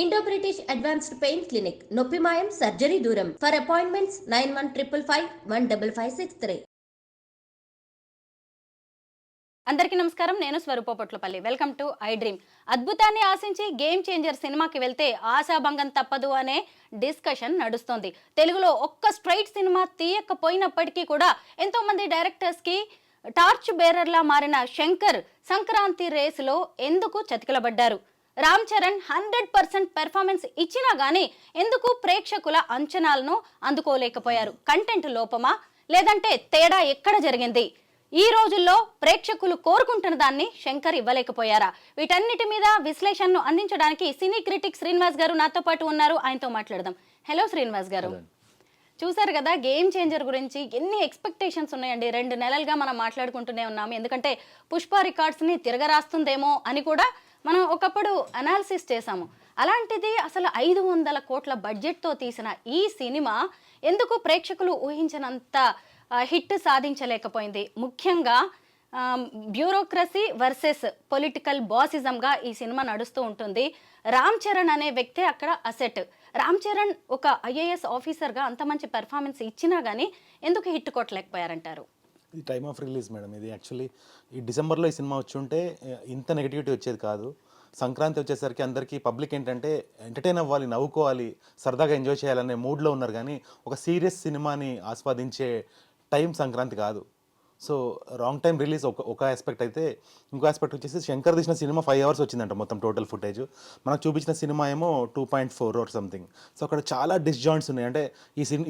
Indo British advanced pain clinic నొప్పి మాయం surgery దూరం ఫర్ అపాయింట్మెంట్స్ 9155515563. అందరికీ నమస్కారం. నేను Swaroopa Potlapalli. Welcome to I dream. అద్భుతాన్ని ఆశించి గేమ్ చేంజర్ సినిమాకి వెళ్తే ఆశాభంగం తప్పదు అనే డిస్కషన్ నడుస్తోంది. తెలుగులో ఒక్క స్ట్రైట్ సినిమా తీయకపోయినప్పటికీ కూడా ఎంతో మంది డైరెక్టర్స్ కి టార్చ్ బేరర్లా మారిన శంకర్ సంక్రాంతి రేసులో ఎందుకు చతికిలబడ్డారు? రామ్ చరణ్ 100% పెర్ఫార్మెన్స్ ఇచ్చినా గానీ ఎందుకు ప్రేక్షకుల అంచనాలను అందుకోలేకపోయారు? కంటెంట్ లోపమా, లేదంటే తేడా ఎక్కడ జరిగింది? ఈ రోజుల్లో ప్రేక్షకులు కోరుకుంటున్న దాన్ని శంకర్ ఇవ్వలేకపోయారా? వీటన్నిటి మీద విశ్లేషణను అందించడానికి సినీ క్రిటిక్ శ్రీనివాస్ గారు నాతో పాటు ఉన్నారు. ఆయనతో మాట్లాడదాం. హలో శ్రీనివాస్ గారు. చూసారు కదా గేమ్ చేంజర్ గురించి ఎన్ని ఎక్స్పెక్టేషన్స్ ఉన్నాయండి. 2 నెలలుగా మనం మాట్లాడుకుంటూనే ఉన్నాము. ఎందుకంటే పుష్ప రికార్డ్స్ని తిరగరాస్తుందేమో అని కూడా మనం ఒకప్పుడు అనాలిసిస్ చేశాము. అలాంటిది అసలు 500 కోట్ల బడ్జెట్తో తీసిన ఈ సినిమా ఎందుకు ప్రేక్షకులు ఊహించినంత హిట్ సాధించలేకపోయింది? ముఖ్యంగా బ్యూరోక్రసీ వర్సెస్ పొలిటికల్ బాసిజంగా ఈ సినిమా నడుస్తూ ఉంటుంది. రామ్ చరణ్ అనే వ్యక్తే అక్కడ అసెట్. రామ్ చరణ్ ఒక ఐఏఎస్ ఆఫీసర్గా అంత మంచి పెర్ఫార్మెన్స్ ఇచ్చినా కానీ ఎందుకు హిట్ కొట్టలేకపోయారంటారు? ఇది టైమ్ ఆఫ్ రిలీజ్ మేడం. ఇది యాక్చువల్లీ ఈ డిసెంబర్లో ఈ సినిమా వచ్చి ఉంటే ఇంత నెగిటివిటీ వచ్చేది కాదు. సంక్రాంతి వచ్చేసరికి అందరికీ పబ్లిక్ ఏంటంటే ఎంటర్టైన్ అవ్వాలి, నవ్వుకోవాలి, సరదాగా ఎంజాయ్ చేయాలనే మూడ్లో ఉన్నారు. కానీ ఒక సీరియస్ సినిమాని ఆస్వాదించే టైం సంక్రాంతి కాదు. సో రాంగ్ టైం రిలీజ్ ఒక ఆస్పెక్ట్ అయితే, ఇంకో ఆస్పెక్ట్ వచ్చేసి శంకర్ తీసిన సినిమా 5 hours వచ్చిందంట మొత్తం టోటల్ ఫుటేజ్. మనకు చూపించిన సినిమా ఏమో 2.4 or సంథింగ్. సో అక్కడ చాలా డిస్జాయింట్స్ ఉన్నాయి. అంటే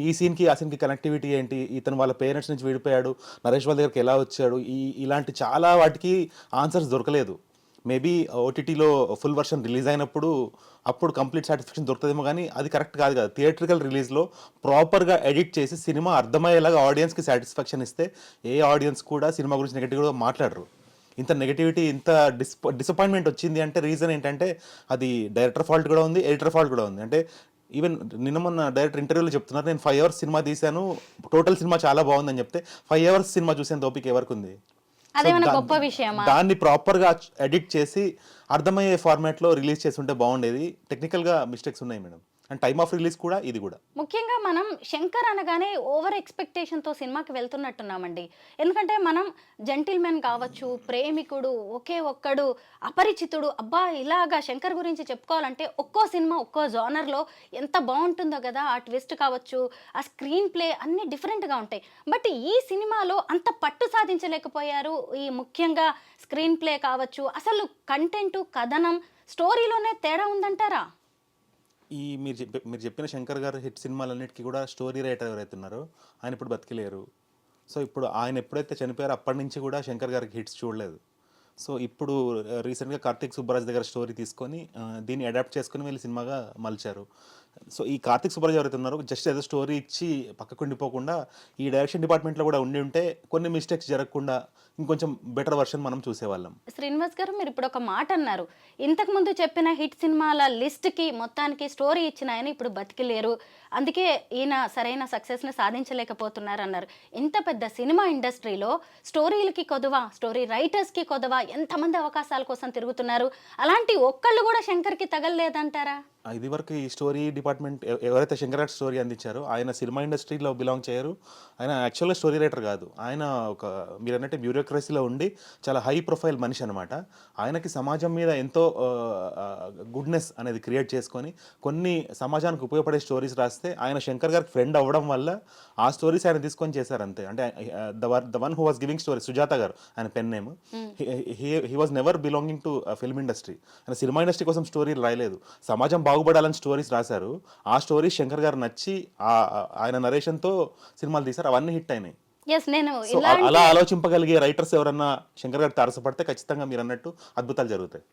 ఈ సీన్కి ఆ సీన్కి కనెక్టివిటీ ఏంటి, ఇతను వాళ్ళ పేరెంట్స్ నుంచి విడిపోయాడు, నరేష్ వాళ్ళ దగ్గరికి ఎలా వచ్చాడు, ఇలాంటి చాలా వాటికి ఆన్సర్స్ దొరకలేదు. మేబీ ఓటీటీలో ఫుల్ వర్షన్ రిలీజ్ అయినప్పుడు అప్పుడు కంప్లీట్ సాటిస్ఫాక్షన్ దొరుకుతుందేమో, కానీ అది కరెక్ట్ కాదు కదా. థియేట్రికల్ రిలీజ్లో ప్రాపర్గా ఎడిట్ చేసి సినిమా అర్థమయ్యేలాగా ఆడియన్స్కి సాటిస్ఫాక్షన్ ఇస్తే ఏ ఆడియన్స్ కూడా సినిమా గురించి నెగిటివ్గా మాట్లాడరు. ఇంత నెగిటివిటీ, ఇంత డిసప్పాయింట్మెంట్ వచ్చింది అంటే రీజన్ ఏంటంటే అది డైరెక్టర్ ఫాల్ట్ కూడా ఉంది, ఎడిటర్ ఫాల్ట్ కూడా ఉంది. అంటే ఈవెన్ నిన్న మొన్న డైరెక్టర్ ఇంటర్వ్యూలో చెప్తున్నారు, నేను 5 hours సినిమా తీశాను, టోటల్ సినిమా చాలా బాగుందని చెప్తే 5 hours సినిమా చూసేంత ఓపిక ఎవరికి ఉంది? దాన్ని ప్రాపర్ గా ఎడిట్ చేసి అర్థమయ్యే ఫార్మాట్ లో రిలీజ్ చేసి ఉంటే బాగుండేది. టెక్నికల్ గా మిస్టేక్స్ ఉన్నాయి madam. And time of release కూడా ఇది కూడా. ముఖ్యంగా మనం శంకర్ అనగానే ఓవర్ ఎక్స్పెక్టేషన్తో సినిమాకి వెళ్తున్నట్టున్నామండి. ఎందుకంటే మనం జెంటిల్మెన్ కావచ్చు, ప్రేమికుడు, ఒకే ఒక్కడు, అపరిచితుడు, అబ్బా ఇలాగా శంకర్ గురించి చెప్పుకోవాలంటే ఒక్కో సినిమా ఒక్కో జానర్లో ఎంత బాగుంటుందో కదా. ఆ ట్విస్ట్ కావచ్చు, ఆ స్క్రీన్ ప్లే అన్నీ డిఫరెంట్గా ఉంటాయి. బట్ ఈ సినిమాలో అంత పట్టు సాధించలేకపోయారు. ఈ ముఖ్యంగా స్క్రీన్ ప్లే కావచ్చు, అసలు కంటెంట్, కథనం, స్టోరీలోనే తేడా ఉందంటారా? మీరు చెప్పిన శంకర్ గారు హిట్ సినిమాలన్నిటికీ కూడా స్టోరీ రైటర్ ఎవరైతే ఉన్నారో ఆయన ఇప్పుడు బతికిలేరు. సో ఇప్పుడు ఆయన ఎప్పుడైతే చనిపోయారో అప్పటి నుంచి కూడా శంకర్ గారికి హిట్స్ చూడలేదు. సో ఇప్పుడు రీసెంట్గా కార్తిక్ సుబ్బరాజ్ దగ్గర స్టోరీ తీసుకొని దీన్ని అడాప్ట్ చేసుకుని వెళ్ళి సినిమాగా మలిచారు. సో ఈ కార్తిక్ సుబ్బరాజ్ ఎవరైతే ఉన్నారో జస్ట్ ఏదో స్టోరీ ఇచ్చి పక్కకు ఉండిపోకుండా ఈ డైరెక్షన్ డిపార్ట్మెంట్లో కూడా ఉండి ఉంటే కొన్ని మిస్టేక్స్ జరగకుండా ఇంకొంచెం బెటర్ వర్షన్ మనం చూసేవాళ్ళం. శ్రీనివాస్ గారు, మీరు ఇప్పుడు ఒక మాట అన్నారు, ఇంతకుముందు చెప్పిన హిట్ సినిమాల లిస్ట్కి మొత్తానికి స్టోరీ ఇచ్చిన ఆయన ఇప్పుడు బతికిలేరు, అందుకే ఈయన సరైన సక్సెస్ని సాధించలేకపోతున్నారు అన్నారు. ఇంత పెద్ద సినిమా ఇండస్ట్రీలో స్టోరీలకి కొదవ, స్టోరీ రైటర్స్కి కొదవ, ఎంతమంది అవకాశాల కోసం తిరుగుతున్నారు. అలాంటి ఒక్కళ్ళు కూడా శంకర్కి తగలలేదంటారా? ఇది వరకు ఈ స్టోరీ డిపార్ట్మెంట్ ఎవరైతే శంకర్ గారు స్టోరీ అందించారో ఆయన సినిమా ఇండస్ట్రీలో బిలాంగ్ చేయరు. ఆయన యాక్చువల్గా స్టోరీ రైటర్ కాదు. ఆయన ఒక మీరు అన్నట్టు బ్యూరోక్రసీలో ఉండి చాలా హై ప్రొఫైల్ మనిషి అనమాట. ఆయనకి సమాజం మీద ఎంతో గుడ్నెస్ అనేది క్రియేట్ చేసుకొని కొన్ని సమాజానికి ఉపయోగపడే స్టోరీస్ రాస్తే ఆయన శంకర్ గారికి ఫ్రెండ్ అవ్వడం వల్ల ఆ స్టోరీస్ ఆయన తీసుకొని చేశారు అంతే. అంటే the one who was giving story Sujatha గారు ఆయన pen name. He was never belonging to film industry. ఆయన సినిమా ఇండస్ట్రీ కోసం స్టోరీలు రాయలేదు, సమాజం బాగుపడాలని స్టోరీస్ రాశారు. ఆ స్టోరీస్ శంకర్ గారు నచ్చి ఆయన నరేషన్తో సినిమాలు తీశారు, అవన్నీ హిట్ అయినాయి. అలా ఆలోచింపగలిగే రైటర్స్ ఎవరన్నా శంకర్ గారు తారసపడితే ఖచ్చితంగా మీరు అన్నట్టు అద్భుతాలు జరుగుతాయి.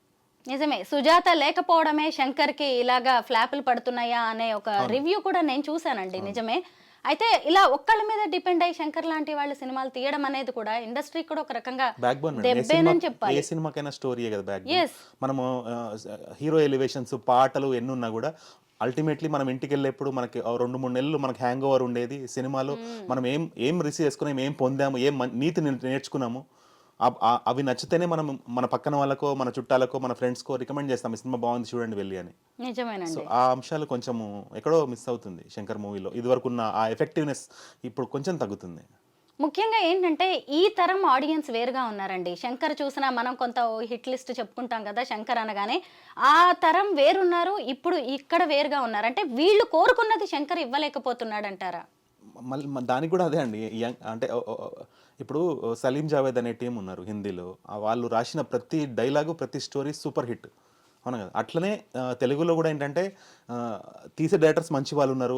నిజమే. సుజాత లేకపోవడమే శంకర్కి ఇలాగా ఫ్లాపులు పడుతున్నాయా అనే ఒక రివ్యూ కూడా నేను చూశానండి. నిజమే. అయితే ఇలా ఒక్కళ్ళ మీద డిపెండ్ అయ్యి శంకర్ లాంటి వాళ్ళు సినిమాలు తీయడం అనేది కూడా ఇండస్ట్రీకి కూడా ఒక రకంగా దెబ్బేనని చెప్పాలి. ఏ సినిమాకైనా స్టోరీయే కదా బ్యాక్ బోన్. మనము హీరో ఎలివేషన్స్, పాటలు ఎన్నున్నా కూడా అల్టిమేట్లీ మనం ఇంటికి వెళ్ళేప్పుడు మనకి 2-3 నెలలు మనకి హ్యాంగ్ ఓవర్ ఉండేది. సినిమాలో మనం ఏం రిసీవ్ చేసుకున్నాం, ఏం పొందాము, ఏం నీతి నేర్చుకున్నాము, అవి నచ్చితేనే మనం మన పక్కన వాళ్ళకో మన చుట్టాలకో మన ఫ్రెండ్స్కో రికమెండ్ చేస్తాం ఈ సినిమా బాగుంది చూడండి వెళ్ళి అని. సో నిజమేనండి. ఆ అంశాలు కొంచెము ఎక్కడో మిస్ అవుతుంది శంకర్ మూవీలో. ఇదివరకు ఉన్న ఆ ఎఫెక్టివ్నెస్ ఇప్పుడు కొంచెం తగ్గుతుంది. ముఖ్యంగా ఏంటంటే ఈ తరం ఆడియన్స్ వేరుగా ఉన్నారండి. శంకర్ చూసినా మనం కొంత హిట్ లిస్ట్ చెప్పుకుంటాం కదా శంకర్ అనగానే. ఆ తరం వేరున్నారు, ఇప్పుడు ఇక్కడ వేరుగా ఉన్నారు. అంటే వీళ్ళు కోరుకున్నది శంకర్ ఇవ్వలేకపోతున్నాడంటారా? మళ్ళీ దానికి కూడా అదే అండి. అంటే ఇప్పుడు సలీం జావేద్ అనే టీం ఉన్నారు హిందీలో. వాళ్ళు రాసిన ప్రతి డైలాగు ప్రతి స్టోరీ సూపర్ హిట్, అవును కదా. అట్లనే తెలుగులో కూడా ఏంటంటే తీసే డైరెక్టర్స్ మంచి వాళ్ళు ఉన్నారు,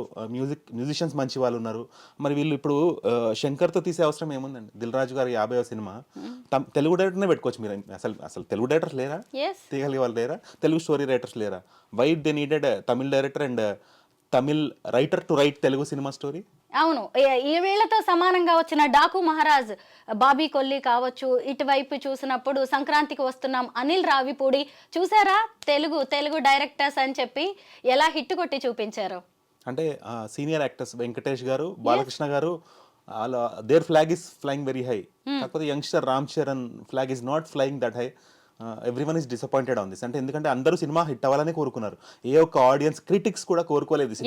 మ్యూజిషియన్స్ మంచి వాళ్ళు ఉన్నారు. మరి వీళ్ళు ఇప్పుడు శంకర్తో తీసే అవసరం ఏముందండి? దిల్ రాజు గారి 50వ సినిమా తెలుగు డైరెక్టర్నే పెట్టుకోవచ్చు మీరు. అసలు తెలుగు డైరెక్టర్స్ లేరా? తీయగలిగే వాళ్ళు లేరా? తెలుగు స్టోరీ రైటర్స్ లేరా? Why they needed Tamil director and Tamil writer to write Telugu cinema story? అవును, ఈ వీళ్ళతో సమానంగా వచ్చిన డాకు మహారాజ్, బాబీ కొల్లి కావచ్చు, ఇటువైపు చూసినప్పుడు సంక్రాంతికి వస్తున్నాం అనిల్ రావిపూడి, చూసారా తెలుగు డైరెక్టర్స్ అని చెప్పి ఎలా హిట్ కొట్టి చూపించారు. అంటే senior actors Venkatesh garu, Balakrishna garu, there flag is flying very high. కాకపోతే youngster Ram Charan flag is not flying that high. Everyone is disappointed on this. అంటే ఎందుకంటే అందరూ సినిమా హిట్ అవ్వాలని కోరుకున్నారు. ఏ ఒక్క ఆడియన్స్ క్రిటిక్స్ కూడా కోరుకోలేదు ఈ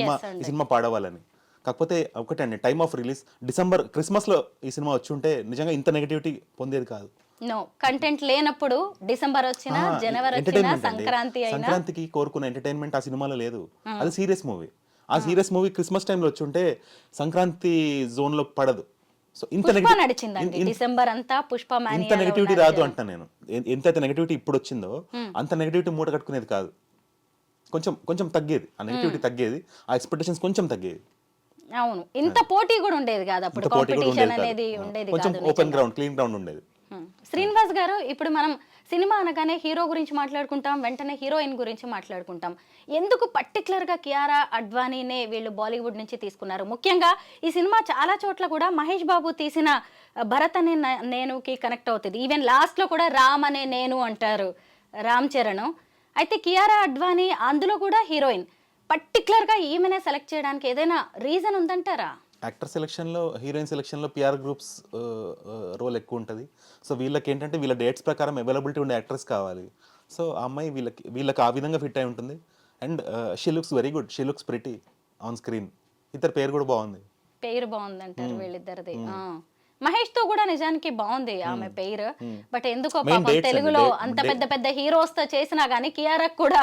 సినిమా పాడవాలని. కాకపోతే ఒకటే అండి, టైమ్ ఆఫ్ రిలీజ్ డిసెంబర్ క్రిస్మస్లో ఈ సినిమా వచ్చి ఉంటే నిజంగా ఇంత నెగటివిటీ పొందేది కాదు. నో కంటెంట్ లేనప్పుడు డిసెంబర్ వచ్చినా జనవరి వచ్చినా సంక్రాంతి అయినా సంక్రాంతికి కోరుకున్న ఎంటర్టైన్మెంట్ ఆ సినిమాలో లేదు. అది సీరియస్ మూవీ. ఆ సీరియస్ మూవీ క్రిస్మస్ టైంలో వచ్చి ఉంటే సంక్రాంతి జోన్లో పడదు. సో ఇంత డిసెంబర్ అంతా పుష్ప ఇంత నెగటివిటీ రాదు అంట నేను. ఎంతైతే నెగటివిటీ ఇప్పుడు వచ్చిందో అంత నెగటివిటీ మూట కట్టుకునేది కాదు. కొంచెం తగ్గేది, ఆ నెగటివిటీ తగ్గేది, ఆ ఎక్స్పెక్టేషన్స్ కొంచెం తగ్గేది. అవును, ఇంత పోటీ కూడా ఉండేది కాదు అప్పుడు, కాంపిటీషన్ అనేది ఉండేది కొంచెం ఓపెన్ గ్రౌండ్, క్లీన్ గ్రౌండ్ ఉండేది. శ్రీనివాస్ గారు, ఇప్పుడు మనం సినిమా అనగానే హీరో గురించి మాట్లాడుకుంటాం, వెంటనే హీరోయిన్ గురించి మాట్లాడుకుంటాం. ఎందుకు పర్టికులర్గా కియారా అడ్వానీనే వీళ్ళు బాలీవుడ్ నుంచి తీసుకున్నారు? ముఖ్యంగా ఈ సినిమా చాలా చోట్ల కూడా మహేష్ బాబు తీసిన భరత్ అనే నేనుకి కనెక్ట్ అవుతుంది. ఈవెన్ లాస్ట్లో కూడా రామ్ అనే నేను అంటారు రామ్ చరణ్. అయితే కియారా అడ్వానీ అందులో కూడా హీరోయిన్. పర్టికులర్గా ఈమెనే సెలెక్ట్ చేయడానికి ఏదైనా రీజన్ ఉందంటారా? యాక్టర్ సెలెక్షన్లో, హీరోయిన్ సెలెక్షన్లో పిఆర్ గ్రూప్స్ రోల్ ఎక్కువ ఉంటుంది. సో వీళ్ళకి ఏంటంటే వీళ్ళ డేట్స్ ప్రకారం అవైలబిలిటీ ఉండే యాక్టర్స్ కావాలి. సో ఆ అమ్మాయి వీళ్ళకి ఆ విధంగా ఫిట్ అయి ఉంటుంది. And she looks very good, she looks pretty on screen. ఇద్దరు పేరు కూడా బాగుంది. పేరు బాగుందంటారు వీళ్ళిద్దరిది. మహేష్ తో కూడా నిజానికి బాగుంది ఆమె పేరు. బట్ ఎందుకో పాపం తెలుగులో అంత పెద్ద హీరోస్ తో చేసినా గానీ కియారా కూడా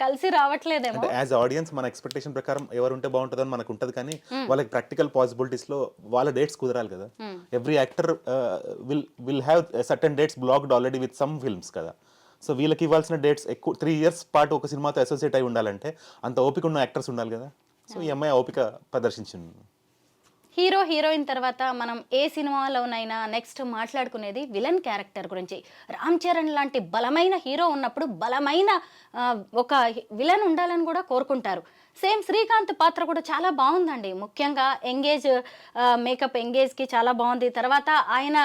కలిసి రావట్లేదేమో. యాజ్ ఆడియన్స్ మన ఎక్స్పెక్టేషన్ ప్రకారం ఎవరు ఉంటే బాగుంటుందని మనకు ఉంటుంది, కానీ వాళ్ళకి ప్రాక్టికల్ పాసిబిలిటీస్ లో వాళ్ళ డేట్స్ కుదరాలి కదా. Every actor will have certain dates blocked already with some films కదా. సో వీళ్ళకి ఇవ్వాల్సిన డేట్స్ ఎక్కువ 3 years పాటు ఒక సినిమాతో అసోసియేట్ అయి ఉండాలంటే అంత ఓపిక ఉన్న యాక్టర్స్ ఉండాలి కదా. సో ఈ అమ్మాయి ఓపిక ప్రదర్శించింది. హీరో హీరోయిన్ తర్వాత మనం ఏ సినిమాలోనైనా నెక్స్ట్ మాట్లాడుకునేది విలన్ క్యారెక్టర్ గురించి. రామ్ చరణ్ లాంటి బలమైన హీరో ఉన్నప్పుడు బలమైన ఒక విలన్ ఉండాలని కూడా కోరుకుంటారు. సేమ్ శ్రీకాంత్ పాత్ర కూడా చాలా బాగుందండి. ముఖ్యంగా ఎంగేజ్ మేకప్ ఎంగేజ్కి చాలా బాగుంది. తర్వాత ఆయన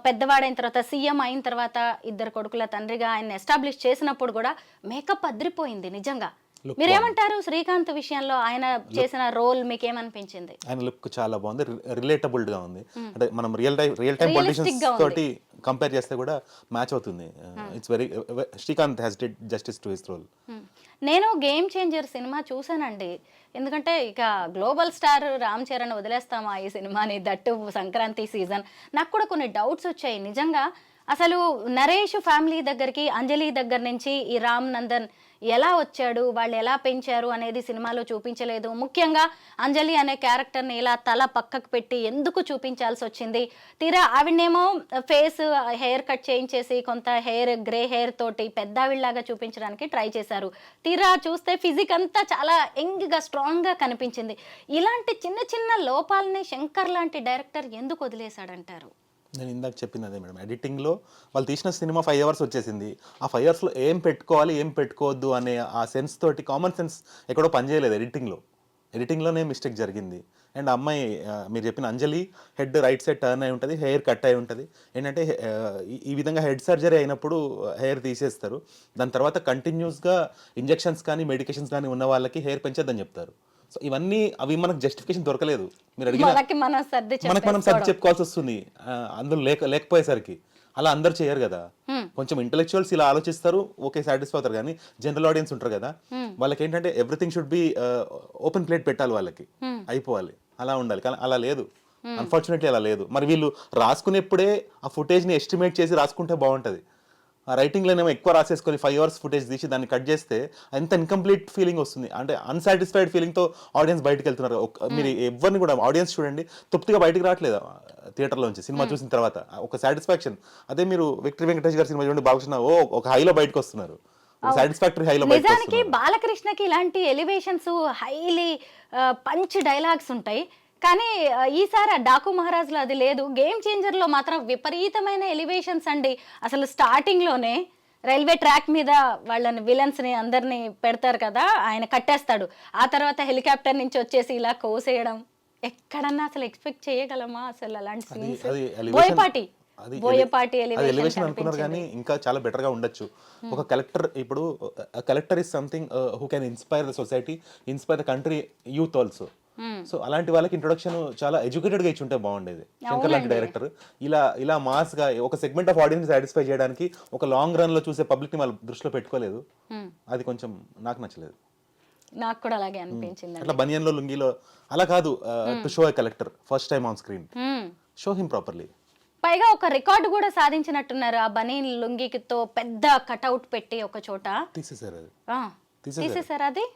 పెద్దవాడైన తర్వాత సీఎం అయిన తర్వాత 2 కొడుకుల తండ్రిగా ఆయన ఎస్టాబ్లిష్ చేసినప్పుడు కూడా మేకప్ అద్రిపోయింది నిజంగా. మీరేమంటారు శ్రీకాంత్ విషయంలో? ఆయన చేసిన రోల్ మీకేమనిపించింది? ఆయన లుక్ చాలా బాగుంది, రిలేటబుల్ గా ఉంది. అంటే మనం రియల్ టైం పొలిటిషియన్స్ తోటి కంపేర్ చేస్తే కూడా మ్యాచ్ అవుతుంది. It's very Srikanth has did justice to his role. నేను గేమ్ చేంజర్ సినిమా చూసానండి. ఎందుకంటే ఇక గ్లోబల్ స్టార్ రామ్ చరణ్ వదిలేస్తామా ఈ సినిమాని, దట్టు సంక్రాంతి సీజన్. నాకు కూడా కొన్ని డౌట్స్ వచ్చాయి నిజంగా. అసలు నరేష్ ఫ్యామిలీ దగ్గరికి అంజలి దగ్గర నుంచి ఈ రామ్ నందన్ ఎలా వచ్చాడు, వాళ్ళు ఎలా పెంచారు అనేది సినిమాలో చూపించలేదు. ముఖ్యంగా అంజలి అనే క్యారెక్టర్ని ఇలా తల పక్కకు పెట్టి ఎందుకు చూపించాల్సి వచ్చింది? తీరా ఆవిడనేమో ఫేస్ హెయిర్ కట్ చేయించేసి కొంత గ్రే హెయిర్ తోటి పెద్దావిళ్ళలాగా చూపించడానికి ట్రై చేశారు. తీరా చూస్తే ఫిజిక్ అంతా చాలా యంగ్గా స్ట్రాంగ్గా కనిపించింది. ఇలాంటి చిన్న చిన్న లోపాలని శంకర్ లాంటి డైరెక్టర్ ఎందుకు వదిలేశాడంటారు? నేను ఇందాక చెప్పింది అదే మేడం. ఎడిటింగ్లో వాళ్ళు తీసిన సినిమా 5 hours వచ్చేసింది. ఆ 5 hoursలో ఏం పెట్టుకోవాలి ఏం పెట్టుకోవద్దు అనే ఆ సెన్స్ తోటి, కామన్ సెన్స్ ఎక్కడో పనిచేయలేదు ఎడిటింగ్లోనే మిస్టేక్ జరిగింది. అండ్ అమ్మాయి మీరు చెప్పిన అంజలి హెడ్ రైట్ సైడ్ టర్న్ అయి ఉంటుంది, హెయిర్ కట్ అయి ఉంటుంది. ఏంటంటే ఈ విధంగా హెడ్ సర్జరీ అయినప్పుడు హెయిర్ తీసేస్తారు. దాని తర్వాత కంటిన్యూస్గా ఇంజెక్షన్స్ కానీ మెడికేషన్స్ కానీ ఉన్న వాళ్ళకి హెయిర్ పెంచొద్దని చెప్తారు. సో ఇవన్నీ అవి మనకు జస్టిఫికేషన్ దొరకలేదు. మీరు అడిగిన మనకి మనం సర్ది చెప్పుకోవాల్సి వస్తుంది అందులో లేకపోయేసరికి. అలా అందరు చేయరు కదా. కొంచెం ఇంటెలెక్చువల్స్ ఇలా ఆలోచిస్తారు, ఓకే సాటిస్ఫై అవుతారు, కానీ జనరల్ ఆడియన్స్ ఉంటారు కదా, వాళ్ళకి ఏంటంటే everything should be open plate పెట్టాలి, వాళ్ళకి అయిపోవాలి, అలా ఉండాలి. కానీ అలా లేదు, అన్ఫార్చునేట్లీ అలా లేదు. మరి వీళ్ళు రాసుకునేప్పుడే ఆ ఫుటేజ్ని ఎస్టిమేట్ చేసి రాసుకుంటే బాగుంటుంది. ఆ రైటింగ్లోనేమో ఎక్కువ రాసేసుకొని 5 hours ఫుటేజ్ తీసి దాన్ని కట్ చేస్తే ఎంత ఇన్కంప్లీట్ ఫీలింగ్ వస్తుంది, అంటే అన్సాటిస్ఫైడ్ ఫీలింగ్తో ఆడియన్స్ బయటకు వెళ్తున్నారు. మీరు ఎవరిని కూడా ఆడియన్స్ చూడండి, తృప్తిగా బయటకు రావట్లేదు థియేటర్లోంచి సినిమా చూసిన తర్వాత ఒక సాటిస్ఫాక్షన్. అదే మీరు విక్టరీ వెంకటేష్ గారి సినిమా చూడండి, బాలకృష్ణ ఒక హైలో బయటకు వస్తున్నారు, సాటిస్ఫాక్టరీ హైలో బయటకు నిజానికి వస్తున్నారు. బాలకృష్ణకి ఇలాంటి ఎలివేషన్స్ హైలీ పంచ్ డైలాగ్స్ ఉంటాయి, కానీ ఈసారి ఆ డాకు మహారాజ్లో అది లేదు. గేమ్ చేంజర్లో మాత్రం విపరీతమైన ఎలివేషన్స్ అండి. అసలు స్టార్టింగ్లోనే రైల్వే ట్రాక్ మీద వాళ్ళని విలన్స్ని అందరినీ పెడతారు కదా, ఆయన కట్టేస్తాడు. ఆ తర్వాత హెలికాప్టర్ నుంచి వచ్చేసి ఇలా కోసేయడం, ఎక్కడన్నా అసలు ఎక్స్పెక్ట్ చేయగలమా అసలు అలాంటి సీన్స్? బోయపాటి ఎలివేషన్ అనుకున్నారు, కానీ ఇంకా చాలా బెటర్ గా ఉండొచ్చు. ఒక కలెక్టర్, ఇప్పుడు collector is something who can inspire the society, inspire the country youth also. So అలాంటి వాళ్ళకి ఇంట్రొడక్షన్ చాలా ఎడ్యుకేటెడ్ గా ఇచ్చి ఉంటే బాగుండేది. శంకర్ లాంటి డైరెక్టర్ ఇలా మాస్ గా ఒక సెగ్మెంట్ ఆఫ్ ఆడియన్స్ సాటిస్ఫై చేయడానికి ఒక లాంగ్ రన్ లో చూసే పబ్లిక్ ని వాళ్ళ దృష్టిలో పెట్టుకోలేదు. అది కొంచెం నాకు నచ్చలేదు. నాకు కూడా అలాగే అనిపించింది. అట్లా బనియన్లో లుంగిలో అలా కాదు, to show a collector first time on screen, show him properly. పైగా ఒక రికార్డు కూడా సాధించినట్టున్నారు, ఆ బనీన్ లుంగితో పెద్ద కట్అవుట్ పెట్టి ఒక చోట తీసేసారు. అది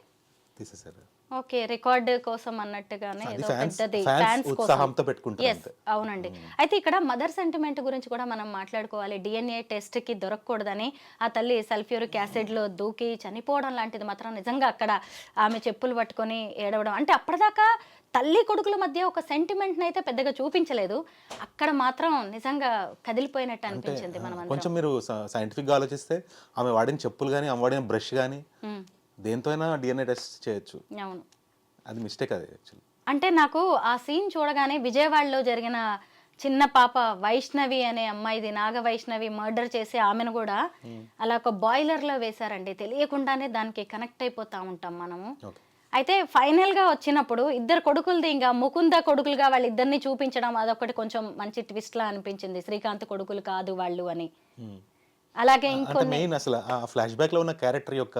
ఓకే, రికార్డ్ కోసం అన్నట్టుగానే ఏదో పెద్దది ఫ్యాన్స్ ఉత్సాహంతో పెట్టుకుంటారు. అవునండి. అయితే ఇక్కడ మదర్ సెంటిమెంట్ గురించి కూడా మనం మాట్లాడుకోవాలి. DNA టెస్ట్ కి దొరకకూడదని ఆ తల్లి సల్ఫ్యూరిక్ యాసిడ్ లో దూకి చనిపోవడం లాంటిది మాత్రం నిజంగా అక్కడ ఆమె చెప్పులు పట్టుకొని ఏడవడం, అంటే అప్పటిదాకా తల్లి కొడుకుల మధ్య ఒక సెంటిమెంట్ అయితే పెద్దగా చూపించలేదు, అక్కడ మాత్రం నిజంగా కదిలిపోయినట్టు అనిపించింది. మనం కొంచెం మీరు సైంటిఫిక్ గా ఆలోచిస్తే ఆమె వాడిన చెప్పులు కానీ ఆమె వాడిన బ్రష్ కానీ దేంతో అయినా DNA టెస్ట్ చేయొచ్చు. అవును, అది మిస్టేక్. అది యాక్చువల్లీ అంటే నాకు ఆ సీన్ చూడగానే విజయవాడలో జరిగిన చిన్న పాప వైష్ణవి అనే అమ్మాయిది, నాగ వైష్ణవి మర్డర్ చేసి ఆమెను కూడా అలా ఒక బాయిలర్ లో వేశారండి. తెలియకుండానే దానికి కనెక్ట్ అయిపోతా ఉంటాం మనము. అయితే ఫైనల్ గా వచ్చినప్పుడు ఇద్దరు కొడుకులది, ఇంకా ముకుంద కొడుకులుగా వాళ్ళిద్దరిని చూపించడం అదొకటి కొంచెం మంచి ట్విస్ట్ లా అనిపించింది. శ్రీకాంత్ కొడుకులు కాదు వాళ్ళు అని. అలాగే ఇంకొన్ని మెయిన్ అసలు ఆ ఫ్లాష్ బ్యాక్ లో ఉన్న క్యారెక్టర్ యొక్క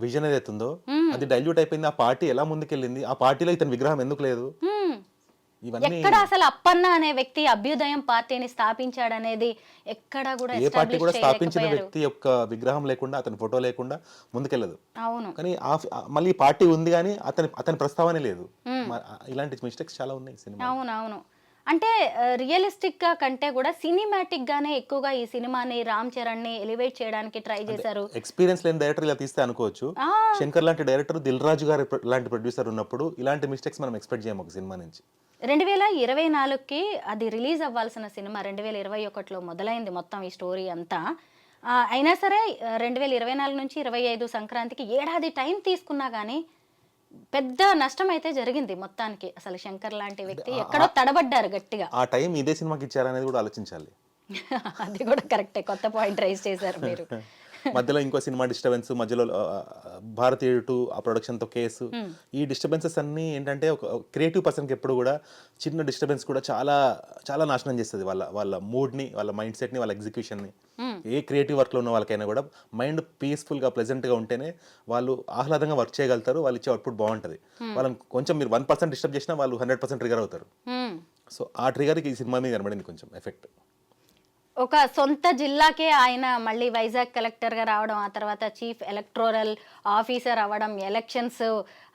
విజన్ ఏదైతే ఉందో అది డైల్యూట్ అయిపోయింది. ఆ పార్టీ ఎలా ముందుకెళ్ళింది, ఆ పార్టీలో ఇతని విగ్రహం ఎందుకు లేదు, ఇవన్నీ ఎక్కడ అసలు అప్పన్న అనే వ్యక్తి అభ్యుదయం పార్టీని స్థాపించాడనేది ఎక్కడ కూడా ఏ పార్టీ కూడా స్థాపించిన వ్యక్తి యొక్క విగ్రహం లేకుండా, అతని ఫోటో లేకుండా ముందుకెళ్ళదు. అవును, కానీ మళ్ళీ పార్టీ ఉంది కానీ అతని ప్రస్తావనే లేదు. ఇలాంటి మిస్టేక్స్ చాలా ఉన్నాయి సినిమా. అవునవును, అంటే రియలిస్టిక్ గా కంటే కూడా సినిమాటిక్ గానే ఎక్కువగా ఈ సినిమాని రామ్ చరణ్ ని ఎలివేట్ చేయడానికి ట్రై చేశారు. ఎక్స్పీరియన్స్ లేని డైరెక్టర్ ఇలా తీస్తే అనుకోవచ్చు. శంకర్ లాంటి డైరెక్టర్, దిల్ రాజు గారు లాంటి ప్రొడ్యూసర్ ఉన్నప్పుడు ఇలాంటి మిస్టేక్స్ మనం ఎక్స్పెక్ట్ చేయము ఒక సినిమా నుంచి. 2024కి అది రిలీజ్ అవ్వాల్సిన సినిమా 2021లో మొదలైంది మొత్తం ఈ స్టోరీ అంతా. అయినా సరే 2024 నుంచి 25 సంక్రాంతికి ఏడాది టైం తీసుకున్నా కానీ పెద్ద నష్టం అయితే జరిగింది మొత్తానికి. అసలు శంకర్ లాంటి వ్యక్తి ఎక్కడో తడబడ్డారు గట్టిగా. ఆ టైం ఇదే సినిమాకి ఇచ్చారనేది కూడా ఆలోచించాలి. అది కూడా కరెక్టే, కొత్త పాయింట్ రైజ్ చేశారు మీరు. మధ్యలో ఇంకో సినిమా డిస్టర్బెన్స్, మధ్యలో భారతీయుడు 2 ఆ ప్రొడక్షన్తో కేసు, ఈ డిస్టర్బెన్సెస్ అన్నీ ఏంటంటే ఒక క్రియేటివ్ పర్సన్కి ఎప్పుడు కూడా చిన్న డిస్టర్బెన్స్ కూడా చాలా చాలా నాశనం చేస్తుంది వాళ్ళ మూడ్ని, వాళ్ళ మైండ్ సెట్ని, వాళ్ళ ఎగ్జిక్యూషన్ని. ఏ క్రియేటివ్ వర్క్లో ఉన్న వాళ్ళకైనా కూడా మైండ్ పీస్ఫుల్గా ప్లెజెంట్గా ఉంటేనే వాళ్ళు ఆహ్లాదంగా వర్క్ చేయగలుగుతారు, వాళ్ళు ఇచ్చే అవుట్పుట్ బాగుంటుంది. వాళ్ళని కొంచెం మీరు 1% డిస్టర్బ్ చేసినా వాళ్ళు 100% ట్రిగర్ అవుతారు. సో ఆ ట్రిగర్కి ఈ సినిమా మీద కనబడింది కొంచెం ఎఫెక్ట్. ఒక సొంత జిల్లాకే ఆయన మళ్ళీ వైజాగ్ కలెక్టర్గా రావడం, ఆ తర్వాత చీఫ్ ఎలక్టోరల్ ఆఫీసర్ అవ్వడం, ఎలక్షన్స్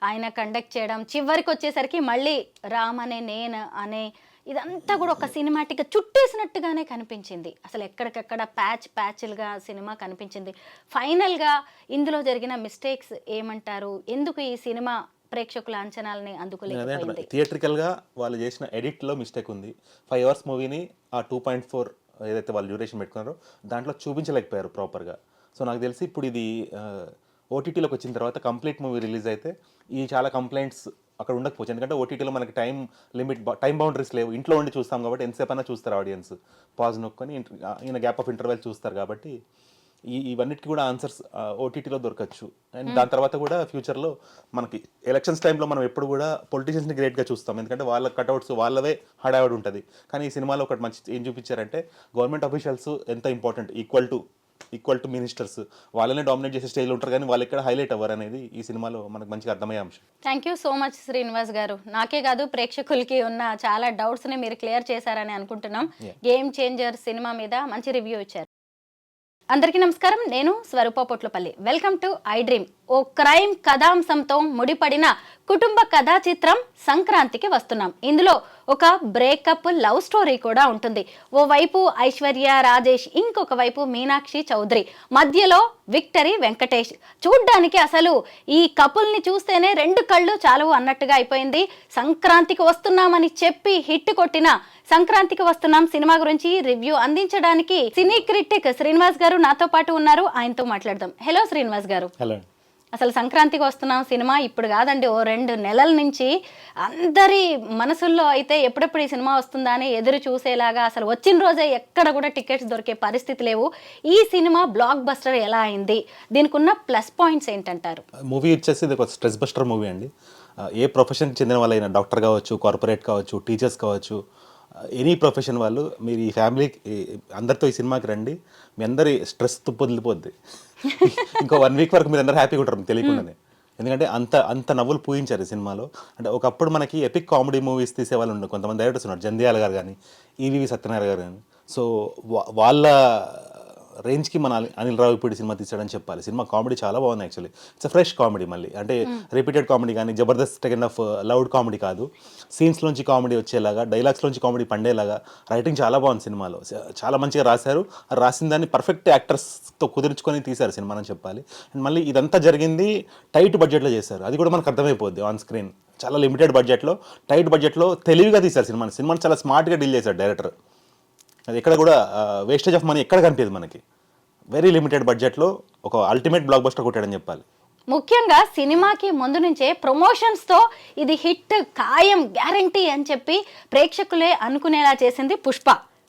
ఆయన కండక్ట్ చేయడం, చివరికి వచ్చేసరికి మళ్ళీ రామ్ అనే నేను అనే ఇదంతా కూడా ఒక సినిమాటిక్గా చుట్టేసినట్టుగానే కనిపించింది. అసలు ఎక్కడికక్కడ ప్యాచ్లుగా సినిమా కనిపించింది. ఫైనల్గా ఇందులో జరిగిన మిస్టేక్స్ ఏమంటారు? ఎందుకు ఈ సినిమా ప్రేక్షకుల అంచనాలని అందుకోలేకపోయింది? థియేట్రికల్ గా వాళ్ళు చేసిన ఎడిట్ లో మిస్టేక్ ఉంది. 5 hours మూవీని ఆ 2.4 ఏదైతే వాళ్ళు డ్యూరేషన్ పెట్టుకున్నారో దాంట్లో చూపించలేకపోయారు ప్రాపర్గా. సో నాకు తెలిసి ఇప్పుడు ఇది ఓటీటీలోకి వచ్చిన తర్వాత కంప్లీట్ మూవీ రిలీజ్ అయితే ఈ చాలా కంప్లైంట్స్ అక్కడ ఉండకపోవచ్చు. ఎందుకంటే ఓటీటీలో మనకి టైం బౌండరీస్ లేవు, ఇంట్లో ఉండి చూస్తాం కాబట్టి ఎంతసేపు అయినా చూస్తారు ఆడియన్స్, పాజ్ నొక్కొని గ్యాప్ ఆఫ్ ఇంటర్వెల్ చూస్తారు కాబట్టి ఇవన్నిటికీ కూడా ఆన్సర్స్ ఓటీటీలో దొరకచ్చు. అండ్ దాని తర్వాత కూడా ఫ్యూచర్లో మనకి ఎలక్షన్స్ టైంలో మనం ఎప్పుడు కూడా పొలిటీషియన్స్ని గ్రేట్గా చూస్తాం, ఎందుకంటే వాళ్ళ కట్అవుట్స్ వాళ్ళవే హడావిడి ఉంటుంది. కానీ ఈ సినిమాలో ఒకటి మంచి ఏం చూపించారంటే గవర్నమెంట్ అఫీషియల్స్ ఎంత ఇంపార్టెంట్, ఈక్వల్ టు మినిస్టర్స్ వాళ్ళనే డామినేట్ చేసే స్టేజ్లో ఉంటారు, కానీ వాళ్ళు ఎక్కడ హైలైట్ అవ్వరు అనేది ఈ సినిమాలో మనకు మంచిగా అర్థమయ్యే అంశం. Thank you so much Srinivas గారు. నాకే కాదు ప్రేక్షకులకి ఉన్న చాలా డౌట్స్ని మీరు క్లియర్ చేశారని అనుకుంటున్నాం. గేమ్ చేంజర్ సినిమా మీద మంచి రివ్యూ ఇచ్చారు. అందరికీ నమస్కారం, నేను Swaroopa Potlapalli. Welcome to I dream. ఓ క్రైమ్ కథాంశంతో ముడిపడిన కుటుంబ కథా చిత్రం సంక్రాంతికి వస్తున్నాం. ఇందులో ఒక బ్రేకప్ లవ్ స్టోరీ కూడా ఉంటుంది. ఓ వైపు ఐశ్వర్య రాజేష్, ఇంకొక వైపు మీనాక్షి చౌదరి, మధ్యలో విక్టరీ వెంకటేష్. చూడ్డానికి అసలు ఈ కపుల్ని చూస్తేనే రెండు కళ్ళు చాలు అన్నట్టుగా అయిపోయింది. సంక్రాంతికి వస్తున్నామని చెప్పి హిట్ కొట్టిన సంక్రాంతికి వస్తున్నాం సినిమా గురించి రివ్యూ అందించడానికి సినీ క్రిటిక్ శ్రీనివాస్ గారు నాతో పాటు ఉన్నారు. ఆయనతో మాట్లాడదాం. హలో శ్రీనివాస్ గారు. హలో. అసలు సంక్రాంతికి వస్తున్నాం సినిమా ఇప్పుడు కాదండి, ఓ 2 నెలల నుంచి అందరి మనసుల్లో అయితే ఎప్పుడెప్పుడు ఈ సినిమా వస్తుందా అని ఎదురు చూసేలాగా, అసలు వచ్చిన రోజే ఎక్కడ కూడా టికెట్స్ దొరికే పరిస్థితి లేవు. ఈ సినిమా బ్లాక్ బస్టర్ ఎలా అయింది, దీనికి ఉన్న ప్లస్ పాయింట్స్ ఏంటంటారు? మూవీ వచ్చేసి ఇది ఒక స్ట్రెస్ బస్టర్ మూవీ అండి. ఏ ప్రొఫెషన్కి చెందిన వాళ్ళైనా, డాక్టర్ కావచ్చు, కార్పొరేట్ కావచ్చు, టీచర్స్ కావచ్చు, ఎనీ ప్రొఫెషన్ వాళ్ళు మీరు ఈ ఫ్యామిలీ అందరితో ఈ సినిమాకి రండి, మీ అందరి స్ట్రెస్ వదిలిపోద్ది. ఇంకో 1 వీక్ వరకు మీరు అందరూ హ్యాపీగా ఉంటారు మీకు తెలియకుండానే, ఎందుకంటే అంత నవ్వులు పూయించారు ఈ సినిమాలో. అంటే ఒకప్పుడు మనకి ఎపిక్ కామెడీ మూవీస్ తీసేవాళ్ళు ఉన్నారు, కొంతమంది డైరెక్టర్స్ ఉన్నారు, జంధ్యాల గారు కానీ, ఈవీవి సత్యనారాయణ గారు కానీ. సో వాళ్ళ రేంజ్కి మన అనిల్ రావిపూడి సినిమా తీసాడని చెప్పాలి. సినిమా కామెడీ చాలా బాగుంది యాక్చువల్లీ. ఇట్స్ ఫ్రెష్ కామెడీ, మళ్ళీ అంటే రిపీటెడ్ కామెడీ కానీ Jabardasth kind of loud comedy కాదు, సీన్స్లోంచి కామెడీ వచ్చేలాగా, డైలాగ్స్లోంచి కామెడీ పండేలాగా రైటింగ్ చాలా బాగుంది సినిమాలో. చాలా మంచిగా రాశారు, రాసిన దాన్ని పర్ఫెక్ట్ యాక్టర్స్తో కుదుర్చుకొని తీశారు సినిమా అని చెప్పాలి. అండ్ మళ్ళీ ఇదంతా జరిగింది టైట్ బడ్జెట్లో చేశారు, అది కూడా మనకు అర్థమైపోద్ది ఆన్ స్క్రీన్. చాలా లిమిటెడ్ బడ్జెట్లో, టైట్ బడ్జెట్లో తెలివిగా తీశారు సినిమాని చాలా స్మార్ట్గా డీల్ చేశారు డైరెక్టర్. అది ఎక్కడ కూడా వేస్టేజ్ ఆఫ్ మనీ ఎక్కడ కనిపించదు మనకి. వెరీ లిమిటెడ్ బడ్జెట్లో ఒక అల్టిమేట్ బ్లాక్ బస్టర్ కొట్టాడని చెప్పాలి. ముఖ్యంగా సినిమాకి ముందు నుంచే ప్రమోషన్స్తో ఇది హిట్ ఖాయం గ్యారంటీ అని చెప్పి ప్రేక్షకులే అనుకునేలా చేసింది పుష్ప.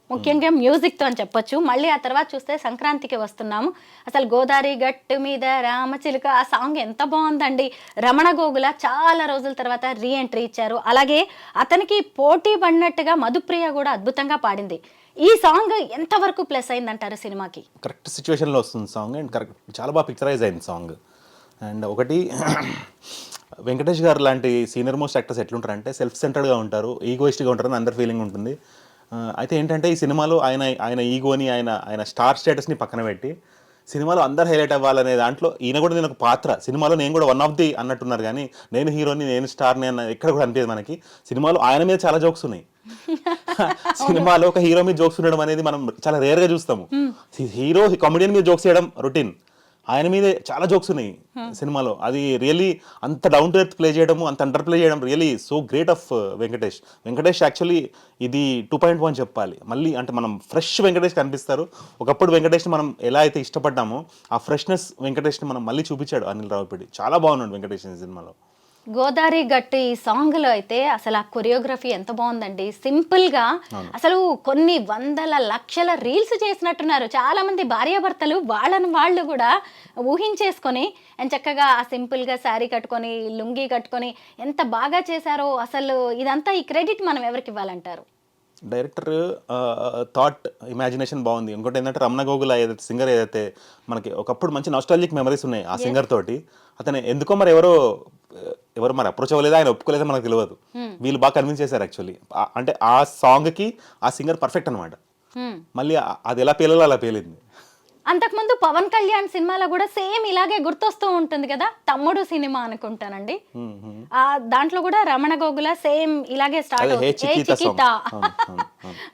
ముఖ్యంగా మ్యూజిక్తో అని చెప్పొచ్చు. మళ్ళీ ఆ తర్వాత చూస్తే సంక్రాంతికి వస్తున్నాము, అసలు గోదావరి గట్టు మీద రామచిలుక ఆ సాంగ్ ఎంత బాగుందండి. రమణ గోగుల చాలా రోజుల తర్వాత రీఎంట్రీ ఇచ్చారు. అలాగే అతనికి పోటీ పడినట్టుగా మధుప్రియ కూడా అద్భుతంగా పాడింది. ఈ సాంగ్ ఎంతవరకు ప్లస్ అయిందంటారు సినిమాకి? కరెక్ట్ సిచ్యువేషన్లో వస్తుంది సాంగ్, అండ్ కరెక్ట్ చాలా బాగా పిక్చరైజ్ అయింది సాంగ్. అండ్ ఒకటి వెంకటేష్ గారు లాంటి సీనియర్ మోస్ట్ యాక్టర్స్ ఎట్లుంటారంటే సెల్ఫ్ సెంటర్డ్గా ఉంటారు, ఈగోయిస్ట్గా ఉంటారని అందరి ఫీలింగ్ ఉంటుంది. అయితే ఏంటంటే ఈ సినిమాలో ఆయన ఈగోని, ఆయన స్టార్ స్టేటస్ని పక్కన పెట్టి సినిమాలో అందరు హైలైట్ అవ్వాలనే దాంట్లో ఈయన కూడా నేను ఒక పాత్ర, సినిమాలో నేను కూడా 1 ఆఫ్ ది అన్నట్టున్నారు, కానీ నేను హీరోని, నేను స్టార్ని అన్న ఎక్కడ కూడా అనిపించదు మనకి. సినిమాలో ఆయన మీద చాలా జోక్స్ ఉన్నాయి. సినిమాలో ఒక హీరో మీద జోక్స్ ఉండడం అనేది మనం చాలా రేర్గా చూస్తాము. హీరో కామెడియన్ మీద జోక్స్ చేయడం రొటీన్, ఆయన మీదే చాలా జోక్స్ ఉన్నాయి సినిమాలో. అది రియల్లీ అంత డౌన్ టు ఎర్త్ ప్లే చేయడము, అంత అండర్ ప్లే చేయడం really so great of Venkatesh actually ఇది 2.1 చెప్పాలి. మళ్ళీ అంటే మనం ఫ్రెష్ వెంకటేష్ కనిపిస్తారు. ఒకప్పుడు వెంకటేష్ని మనం ఎలా అయితే ఇష్టపడ్డామో ఆ ఫ్రెష్నెస్ వెంకటేష్ని మనం మళ్ళీ చూపించాడు అనిల్ రావిపూడి. చాలా బాగున్నాడు వెంకటేష్ ఈ సినిమాలో. గోదావరి గట్టు ఈ సాంగ్లో అయితే అసలు ఆ కొరియోగ్రఫీ ఎంత బాగుందండి. సింపుల్గా అసలు కొన్ని వందల లక్షల రీల్స్ చేసినట్టున్నారు చాలా మంది భార్యాభర్తలు. వాళ్ళు కూడా ఊహించేసుకొని అండ్ చక్కగా ఆ సింపుల్గా శారీ కట్టుకొని, లుంగీ కట్టుకొని ఎంత బాగా చేశారో. అసలు ఇదంతా ఈ క్రెడిట్ మనం ఎవరికి ఇవ్వాలంటారు? డైరెక్టర్ థాట్, ఇమాజినేషన్ బాగుంది. ఇంకోటి ఏంటంటే రమణ గోగుల ఏదైతే సింగర్ ఏదైతే మనకి ఒకప్పుడు మంచి నాస్టాలజిక్ మెమరీస్ ఉన్నాయి ఆ సింగర్ తోటి. అతను ఎందుకో మరి ఎవరు మరి అప్రోచ్ అవ్వలేదా, ఆయన ఒప్పుకోలేదా మనకు తెలియదు. వీళ్ళు బాగా కన్విన్స్ చేశారు యాక్చువల్లీ. అంటే ఆ సాంగ్కి ఆ సింగర్ పర్ఫెక్ట్ అనమాట. మళ్ళీ అది ఎలా పేలాలో అలా పేలింది. అంతకుముందు పవన్ కళ్యాణ్ సినిమాలో కూడా సేమ్ ఇలాగే గుర్తొస్తూ ఉంటుంది కదా, తమ్ముడు సినిమా అనుకుంటానండి. దాంట్లో కూడా రమణ గోగుల సేమ్ ఇలాగే స్టార్ట్ అవుతుంది.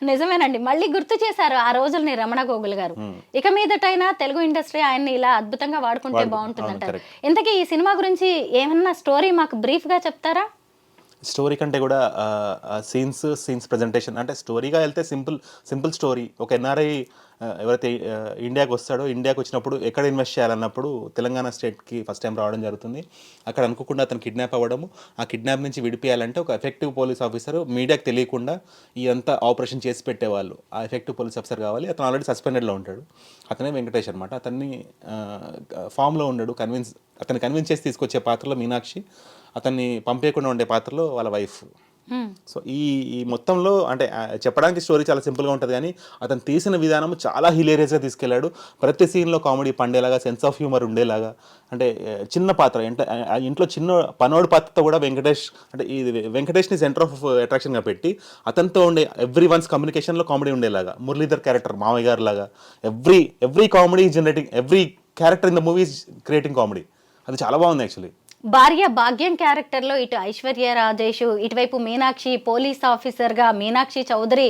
నిజమేనండి, మళ్ళీ గుర్తు చేశారు ఆ రోజుల్ని రమణ గోగుల గారు. ఇక మీదటైనా తెలుగు ఇండస్ట్రీ ఆయన్ని ఇలా అద్భుతంగా వాడుకుంటే బాగుంటుంది అంటారు. ఇంతకీ ఈ సినిమా గురించి ఏమన్నా స్టోరీ మాకు బ్రీఫ్ గా చెప్తారా? స్టోరీ కంటే కూడా సీన్స్ ప్రజెంటేషన్, అంటే స్టోరీగా వెళ్తే సింపుల్ స్టోరీ. ఒక ఎన్ఆర్ఐ ఎవరైతే ఇండియాకి వస్తాడో, ఇండియాకి వచ్చినప్పుడు ఎక్కడ ఇన్వెస్ట్ చేయాలన్నప్పుడు తెలంగాణ స్టేట్కి ఫస్ట్ టైం రావడం జరుగుతుంది. అక్కడ అనుకోకుండా అతను కిడ్నాప్ అవ్వడము, ఆ కిడ్నాప్ నుంచి విడిపియాలంటే ఒక ఎఫెక్టివ్ పోలీస్ ఆఫీసర్ మీడియాకి తెలియకుండా ఈ అంతా ఆపరేషన్ చేసి పెట్టేవాళ్ళు. ఆ ఎఫెక్టివ్ పోలీస్ ఆఫీసర్ కావాలి. అతను ఆల్రెడీ సస్పెండెడ్లో ఉంటాడు. అతనే వెంకటేష్ అనమాట. అతన్ని ఫామ్లో ఉన్నాడు. అతన్ని కన్విన్స్ చేసి తీసుకొచ్చే పాత్రలో మీనాక్షి, అతన్ని పంపేయకుండా ఉండే పాత్రలో వాళ్ళ వైఫ్. సో ఈ మొత్తంలో అంటే చెప్పడానికి స్టోరీ చాలా సింపుల్గా ఉంటుంది, కానీ అతను తీసిన విధానం చాలా హిలేరియస్గా తీసుకెళ్ళాడు. ప్రతి సీన్లో కామెడీ పండేలాగా, సెన్స్ ఆఫ్ హ్యూమర్ ఉండేలాగా. అంటే చిన్న పాత్ర, ఇంట్లో చిన్న పనోడు పాత్రతో కూడా వెంకటేష్ని సెంటర్ ఆఫ్ అట్రాక్షన్గా పెట్టి అతనితో ఉండే ఎవ్రీ వన్స్ కమ్యూనికేషన్లో కామెడీ ఉండేలాగా. మురళీధర్ క్యారెక్టర్ మామయ్య గారు లాగా every comedy generating, every character in the movie is creating comedy. అది చాలా బాగుంది యాక్చువల్లీ. భార్య భాగ్యం క్యారెక్టర్లో ఇటు ఐశ్వర్య రాజేష్, ఇటువైపు మీనాక్షి పోలీస్ ఆఫీసర్గా మీనాక్షి చౌదరి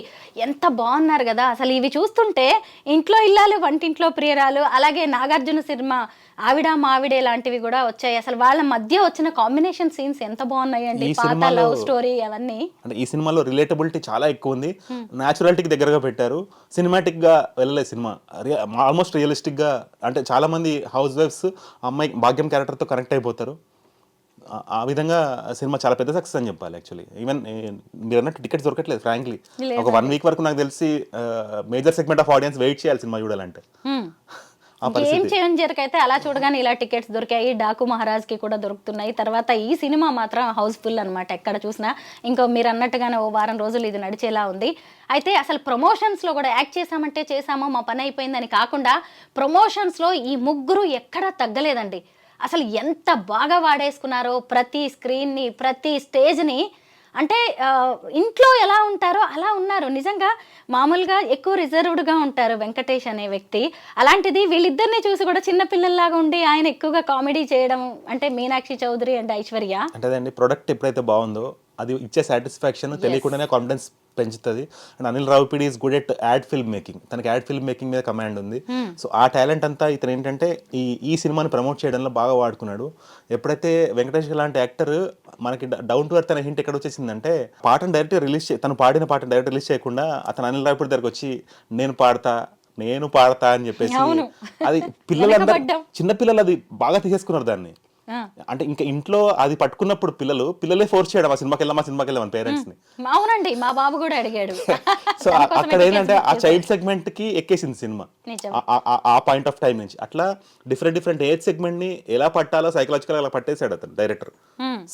ఎంత బాగున్నారు కదా. అసలు ఇవి చూస్తుంటే ఇంట్లో ఇల్లాలు వంటింట్లో ప్రియరాలు, అలాగే నాగార్జున సినిమా ఆవిడ మావిడే లాంటివి కూడా వచ్చాయి. అసలు వాళ్ళ మధ్య వచ్చిన కాంబినేషన్ సీన్స్ ఎంత బాగున్నాయండి, పాత లవ్ స్టోరీ అవన్నీ. అంటే ఈ సినిమాలో రిలేటబిలిటీ చాలా ఎక్కువ ఉంది. న్యాచురాలిటీకి దగ్గరగా పెట్టారు. సినిమాటిక్గా వెళ్ళలేదు సినిమా, ఆల్మోస్ట్ రియలిస్టిక్గా. అంటే చాలా మంది హౌస్ వైఫ్స్ అమ్మాయి భాగ్యం క్యారెక్టర్తో కనెక్ట్ అయిపోతారు. ఆ విధంగా సినిమా చాలా పెద్ద సక్సెస్ అని చెప్పాలి యాక్చువల్లీ. ఈవెన్ మీరు అన్నట్టు టికెట్స్ దొరకట్లేదు ఫ్రాంక్లీ. ఒక 1 వీక్ వరకు నాకు తెలిసి major segment of audience wait చేయాలి సినిమా చూడాలంటే. గేమ్ చేంజర్కి అయితే అలా చూడగానే ఇలా టికెట్స్ దొరికాయి, డాకు మహారాజ్కి కూడా దొరుకుతున్నాయి. తర్వాత ఈ సినిమా మాత్రం హౌస్ఫుల్ అనమాట, ఎక్కడ చూసినా. ఇంకో మీరు అన్నట్టుగానే ఓ వారం రోజులు ఇది నడిచేలా ఉంది. అయితే అసలు ప్రమోషన్స్లో కూడా యాక్ట్ చేసామంటే చేసామో మా పని అయిపోయిందని కాకుండా ప్రమోషన్స్లో ఈ ముగ్గురు ఎక్కడా తగ్గలేదండి. అసలు ఎంత బాగా వాడేసుకున్నారో ప్రతి స్క్రీన్ని, ప్రతి స్టేజ్ని. అంటే ఇంట్లో ఎలా ఉంటారో అలా ఉన్నారు. నిజంగా మామూలుగా ఎక్కువ రిజర్వ్డ్గా ఉంటారు వెంకటేష్ అనే వ్యక్తి. అలాంటిది వీళ్ళిద్దరిని చూసి కూడా చిన్నపిల్లల్లాగా ఉండి ఆయన ఎక్కువగా కామెడీ చేయడం, అంటే మీనాక్షి చౌదరి అండ్ ఐశ్వర్య. అంటే అదండి, ప్రొడక్ట్ ఎప్పుడైతే బాగుందో అది ఇచ్చే సాటిస్ఫాక్షన్ తెలియకుండానే కాన్ఫిడెన్స్ పెంచుతుంది. And Anil Ravipudi is good at ad film making. తనకి యాడ్ ఫిల్మ్ మేకింగ్ మీద కమాండ్ ఉంది. సో ఆ టాలెంట్ అంతా ఇతను ఏంటంటే ఈ సినిమాని ప్రమోట్ చేయడంలో బాగా వాడుకున్నాడు. ఎప్పుడైతే వెంకటేష్ లాంటి యాక్టర్ మనకి డౌన్ టు ఎర్త్ అనే హింట్ ఎక్కడ వచ్చేసిందంటే, పాటను డైరెక్ట్ తను పాడిన పాటను డైరెక్ట్ రిలీజ్ చేయకుండా అతను అనిల్ రావిపూడి దగ్గరకు వచ్చి నేను పాడతా అని చెప్పేసి, అది పిల్లలందరూ చిన్న పిల్లలు అది బాగా తీసేసుకున్నారు దాన్ని. అంటే ఇంకా ఇంట్లో అది పట్టుకున్నప్పుడు పిల్లలే ఫోర్స్ చేయడం ఆ సినిమాకి వెళ్ళామని పేరెంట్స్ ని. అవునండి, మా బాబు కూడా అడిగాడు. సో అక్కడ ఏంటంటే ఆ చైల్డ్ సెగ్మెంట్ కి ఎక్కేసింది సినిమా ఆ పాయింట్ ఆఫ్ టైం నుంచి. అట్లా డిఫరెంట్ ఏజ్ సెగ్మెంట్ ని ఎలా పట్టాలో సైకలాజికల్ అలా పట్టేశాడు అతను డైరెక్టర్.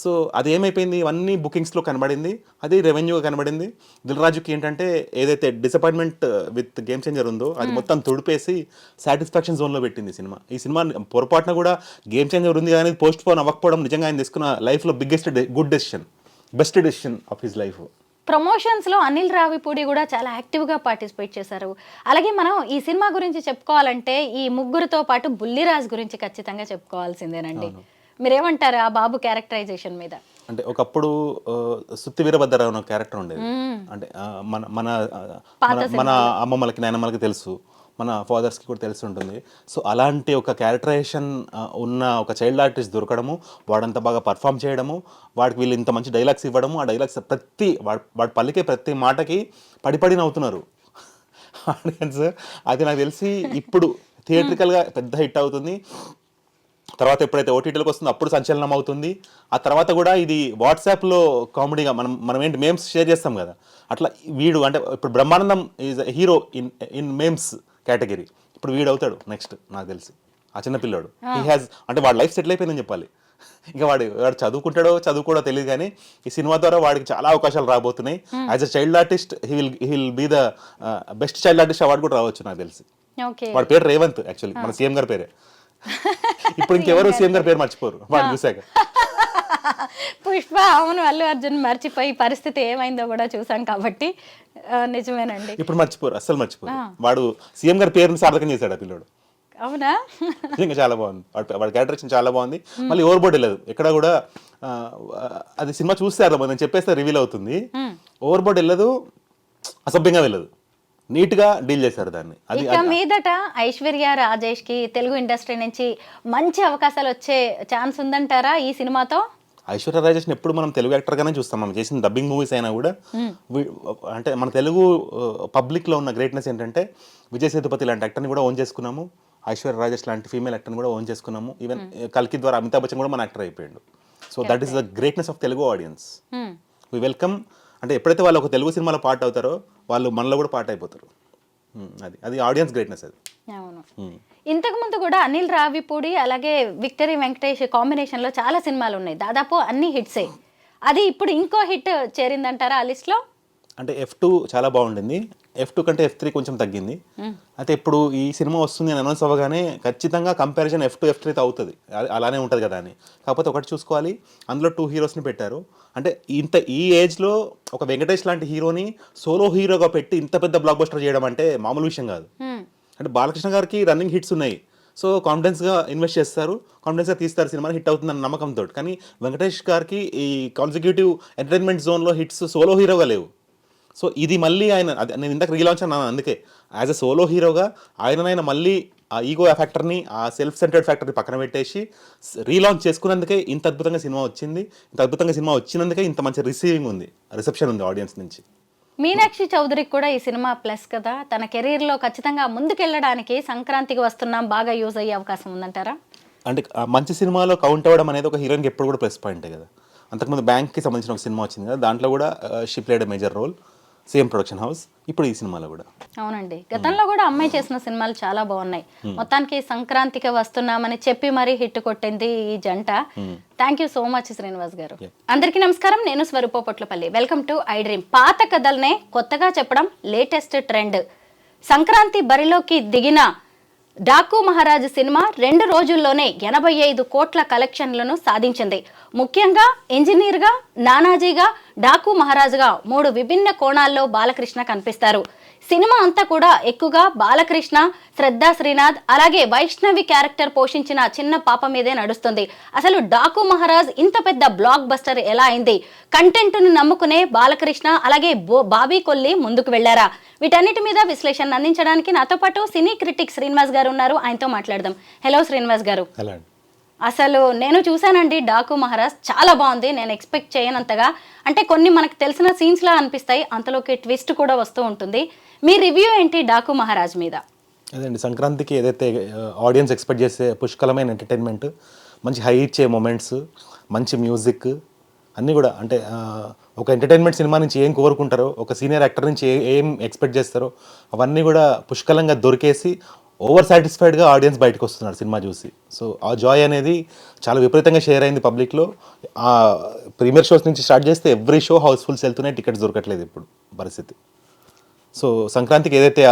సో అది ఏమైపోయింది, ఇవన్నీ బుకింగ్స్ లో కనబడింది, అది రెవెన్యూగా కనబడింది. దిల్ రాజుకి ఏంటంటే ఏదైతే డిసప్పాయింట్మెంట్ విత్ గేమ్ చేంజర్ ఉందో అది మొత్తం తుడిపేసి సాటిస్ఫాక్షన్ జోన్ లో పెట్టింది సినిమా. ఈ సినిమా పొరపాటున కూడా గేమ్ చేంజర్ ఉంది కానీ పోస్ట్ పోన్ అవ్వకపోవడం నిజంగా ఆయన తీసుకున్న లైఫ్ లో best decision of his life. ప్రమోషన్స్లో అనిల్ రావిపూడి కూడా చాలా యాక్టివ్గా పార్టిసిపేట్ చేశారు. అలాగే మనం ఈ సినిమా గురించి చెప్పుకోవాలంటే ఈ ముగ్గురితో పాటు బుల్లిరాజ్ గురించి ఖచ్చితంగా చెప్పుకోవాల్సిందేనండి. మీరేమంటారు ఆ బాబు క్యారెక్టరైజేషన్ మీద? అంటే ఒకప్పుడు సుత్తి వీరభద్రరావు అనే క్యారెక్టర్ ఉండేది. అంటే మన అమ్మమ్మలకి నాయనమ్మలకి తెలుసు, మన ఫాదర్స్కి కూడా తెలిసి ఉంటుంది. సో అలాంటి ఒక క్యారెక్టరైజేషన్ ఉన్న ఒక చైల్డ్ ఆర్టిస్ట్ దొరకడము, వాడంత బాగా పర్ఫామ్ చేయడము, వాడికి వీళ్ళు ఇంత మంచి డైలాగ్స్ ఇవ్వడము, ఆ డైలాగ్స్ వాడు పలికే ప్రతి మాటకి పడి నవ్వుతున్నారు ఆడియన్స్. అది నాకు తెలిసి ఇప్పుడు థియేట్రికల్గా పెద్ద హిట్ అవుతుంది. తర్వాత ఎప్పుడైతే ఓటీటీలకు వస్తుందో అప్పుడు సంచలనం అవుతుంది. ఆ తర్వాత కూడా ఇది వాట్సాప్లో కామెడీగా మనం ఏంటి మేమ్స్ షేర్ చేస్తాం కదా, అట్లా వీడు అంటే ఇప్పుడు Brahmanandam is hero in memes category. ఇప్పుడు వీడు అవుతాడు నెక్స్ట్ నాకు తెలిసి. ఆ చిన్న పిల్లాడు అంటే వాడు లైఫ్ సెటిల్ అయిపోయిందని చెప్పాలి. ఇంకా వాడు చదువుకోడో తెలియదు, కానీ ఈ సినిమా ద్వారా వాడికి చాలా అవకాశాలు రాబోతున్నాయి. As a child artist he will be the best child artist award కూడా రావచ్చు నాకు తెలిసి. వాడి పేరు రేవంత్ యాక్చువల్లీ, మన సీఎం గారి పేరే. ఇప్పుడు ఇంకెవరు సీఎం గారి పేరు మర్చిపోరు వాడు చూసాక. పుష్ప, అవును, అల్లు అర్జున్ మర్చిపోయి పరిస్థితి ఏమైందో కూడా చూసాం కాబట్టి నిజమేనండి. ఇప్పుడు మర్చిపోరు, అస్సలు మర్చిపోరు. వాడు సీఎం గారి పేరుని సార్థకం చేశాడు ఆ పిల్లోడు. అవునా? ఇంకా చాలా బాగుంది వాడి క్యారెక్టరేషన్, చాలా బాగుంది. మళ్ళీ ఓవర్ బోర్డ్ వెళ్ళదు ఎక్కడ కూడా. అది సినిమా చూస్తే అర్థం, నేను చెప్పేస్తే రివీల్ అవుతుంది. ఓవర్ బోర్డ్ వెళ్ళదు, అసభ్యంగా వెళ్ళదు, నీట్ గా డీల్ చేశారు దాన్ని. ఇక మీదట ఐశ్వర్య రాజేష్ కి తెలుగు ఇండస్ట్రీ నుంచి మంచి అవకాశాలు వచ్చే ఛాన్స్ ఉందంటారా ఈ సినిమాతో? ఐశ్వర్య రాజేష్ని ఎప్పుడు మనం తెలుగు యాక్టర్గానే చూస్తాం. మనం చేసిన డబ్బింగ్ మూవీస్ అయినా కూడా అంటే మన తెలుగు పబ్లిక్లో ఉన్న గ్రేట్నెస్ ఏంటంటే విజయ్ సేతుపతి లాంటి యాక్టర్ని కూడా ఓన్ చేసుకున్నాము, ఐశ్వర్య రాజేష్ లాంటి ఫీమేల్ యాక్టర్ని కూడా ఓన్ చేసుకున్నాము. ఈవెన్ కల్కి ద్వారా అమితాబ్ బచ్చన్ కూడా మన యాక్టర్ అయిపోయాడు. So that is the greatness of Telugu audience. We welcome. అంటే ఎప్పుడైతే వాళ్ళు ఒక తెలుగు సినిమాలో పార్ట్ అవుతారో వాళ్ళు మనలో కూడా పార్ట్ అయిపోతారు. అది ఆడియన్స్ గ్రేట్నెస్ అది. అవును. ఇంతకు ముందు కూడా అనిల్ రావిపూడి అలాగే విక్టరీ వెంకటేష్ కాంబినేషన్లో చాలా సినిమాలు ఉన్నాయి, దాదాపు అన్ని హిట్సే. అది ఇప్పుడు ఇంకో హిట్ చేరిందంటారా ఆ లిస్ట్లో? అంటే F2 చాలా బాగుండింది, F2 కంటే F3 కొంచెం తగ్గింది. అయితే ఇప్పుడు ఈ సినిమా వస్తుంది అని అనౌన్స్ అవ్వగానే ఖచ్చితంగా కంపారిజన్ F2 F3 అవుతుంది, అలానే ఉంటుంది కదా అని. కాకపోతే ఒకటి చూసుకోవాలి, అందులో 2 హీరోస్ని పెట్టారు. అంటే ఈ ఏజ్లో ఒక వెంకటేష్ లాంటి హీరోని సోలో హీరోగా పెట్టి ఇంత పెద్ద బ్లాక్ బస్టర్ చేయడం అంటే మామూలు విషయం కాదు. అంటే బాలకృష్ణ గారికి రన్నింగ్ హిట్స్ ఉన్నాయి, సో కాన్ఫిడెన్స్గా ఇన్వెస్ట్ చేస్తారు, కాన్ఫిడెన్స్గా తీస్తారు, సినిమా హిట్ అవుతుందన్న నమ్మకంతో. కానీ వెంకటేష్ గారికి ఈ కాన్సిక్యూటివ్ ఎంటర్టైన్మెంట్ జోన్లో హిట్స్ సోలో హీరోగా లేవు. సో ఇది మళ్ళీ ఆయన నేను ఇందాక రీలాంచ్ అన్నాను, అందుకే యాజ్ అ సోలో హీరోగా ఆయన మళ్ళీ ఆ ఈగో ఫ్యాక్టర్ని, ఆ సెల్ఫ్ సెంటర్డ్ ఫ్యాక్టర్ని పక్కన పెట్టేసి రీలాంచ్ చేసుకున్నందుకే ఇంత అద్భుతంగా సినిమా వచ్చింది. ఇంత అద్భుతంగా సినిమా వచ్చినందుకే ఇంత మంచి రిసెప్షన్ ఉంది ఆడియన్స్ నుంచి. మీనాక్షి చౌదరికి కూడా ఈ సినిమా ప్లస్ కదా, తన కెరీర్లో ఖచ్చితంగా ముందుకెళ్ళడానికి సంక్రాంతికి వస్తున్నాం బాగా యూజ్ అయ్యే అవకాశం ఉందంటారా? అంటే మంచి సినిమాలో కౌంట్ అవ్వడం అనేది ఒక హీరోయిన్కి ఎప్పుడు కూడా ప్లస్ పాయింటే కదా. అంతకుముందు బ్యాంక్కి సంబంధించిన ఒక సినిమా వచ్చింది కదా, దాంట్లో కూడా she played major role, same production house. ఇప్పుడు ఈ సినిమాలో కూడా అవునండి, గతంలో కూడా అమ్మాయి చేసిన సినిమాలు చాలా బాగున్నాయి. మొత్తానికి సంక్రాంతికి వస్తున్నామని చెప్పి మరీ హిట్ కొట్టింది ఈ జంట. Thank you so much Srinivas garu. అందరికీ నమస్కారం, నేను Swaroopa Potlapalli. Welcome to I dream. పాత కథల్నే కొత్తగా చెప్పడం లేటెస్ట్ ట్రెండ్. సంక్రాంతి బరిలోకి దిగిన డాకు మహారాజ్ సినిమా 2 రోజుల్లోనే 85 కోట్ల కలెక్షన్లను సాధించింది. ముఖ్యంగా ఇంజనీర్గా, నానాజీగా, డాకు మహారాజుగా 3 విభిన్న కోణాల్లో బాలకృష్ణ కనిపిస్తారు. సినిమా అంతా కూడా ఎక్కువగా బాలకృష్ణ, శ్రద్ధా శ్రీనాథ్ అలాగే వైష్ణవి క్యారెక్టర్ పోషించిన చిన్న పాప మీదే నడుస్తుంది. అసలు డాకు మహారాజ్ ఇంత పెద్ద బ్లాక్ బస్టర్ ఎలా అయింది? కంటెంట్ను నమ్ముకునే బాలకృష్ణ అలాగే బాబీ కొల్లి ముందుకు వెళ్లారా? వీటన్నిటి మీద విశ్లేషణ అందించడానికి నాతో పాటు సినీ క్రిటిక్ శ్రీనివాస్ గారు ఉన్నారు, ఆయనతో మాట్లాడదాం. హలో శ్రీనివాస్ గారు. అసలు నేను చూశానండి డాకు మహారాజ్, చాలా బాగుంది. నేను ఎక్స్పెక్ట్ చేయనంతగా, అంటే కొన్ని మనకు తెలిసిన సీన్స్ లా అనిపిస్తాయి, అంతలోకి ట్విస్ట్ కూడా వస్తూ ఉంటుంది. మీ రివ్యూ ఏంటి డాకు మహారాజ్ మీద? అదండి, సంక్రాంతికి ఏదైతే ఆడియన్స్ ఎక్స్పెక్ట్ చేసే పుష్కలమైన ఎంటర్టైన్మెంట్, మంచి హై ఇచ్చే మూమెంట్స్, మంచి మ్యూజిక్ అన్నీ కూడా, అంటే ఒక ఎంటర్టైన్మెంట్ సినిమా నుంచి ఏం కోరుకుంటారో, ఒక సీనియర్ యాక్టర్ నుంచి ఏం ఎక్స్పెక్ట్ చేస్తారో అవన్నీ కూడా పుష్కలంగా దొరికేసి ఓవర్ సాటిస్ఫైడ్గా ఆడియన్స్ బయటకు వస్తున్నారు సినిమా చూసి. సో ఆ జాయ్ అనేది చాలా విపరీతంగా షేర్ అయింది పబ్లిక్లో. ఆ ప్రీమియర్ షోస్ నుంచి స్టార్ట్ చేస్తే ఎవ్రీ షో హౌస్ఫుల్స్ వెళ్తున్నాయి, టికెట్స్ దొరకట్లేదు ఇప్పుడు పరిస్థితి. సో సంక్రాంతికి ఏదైతే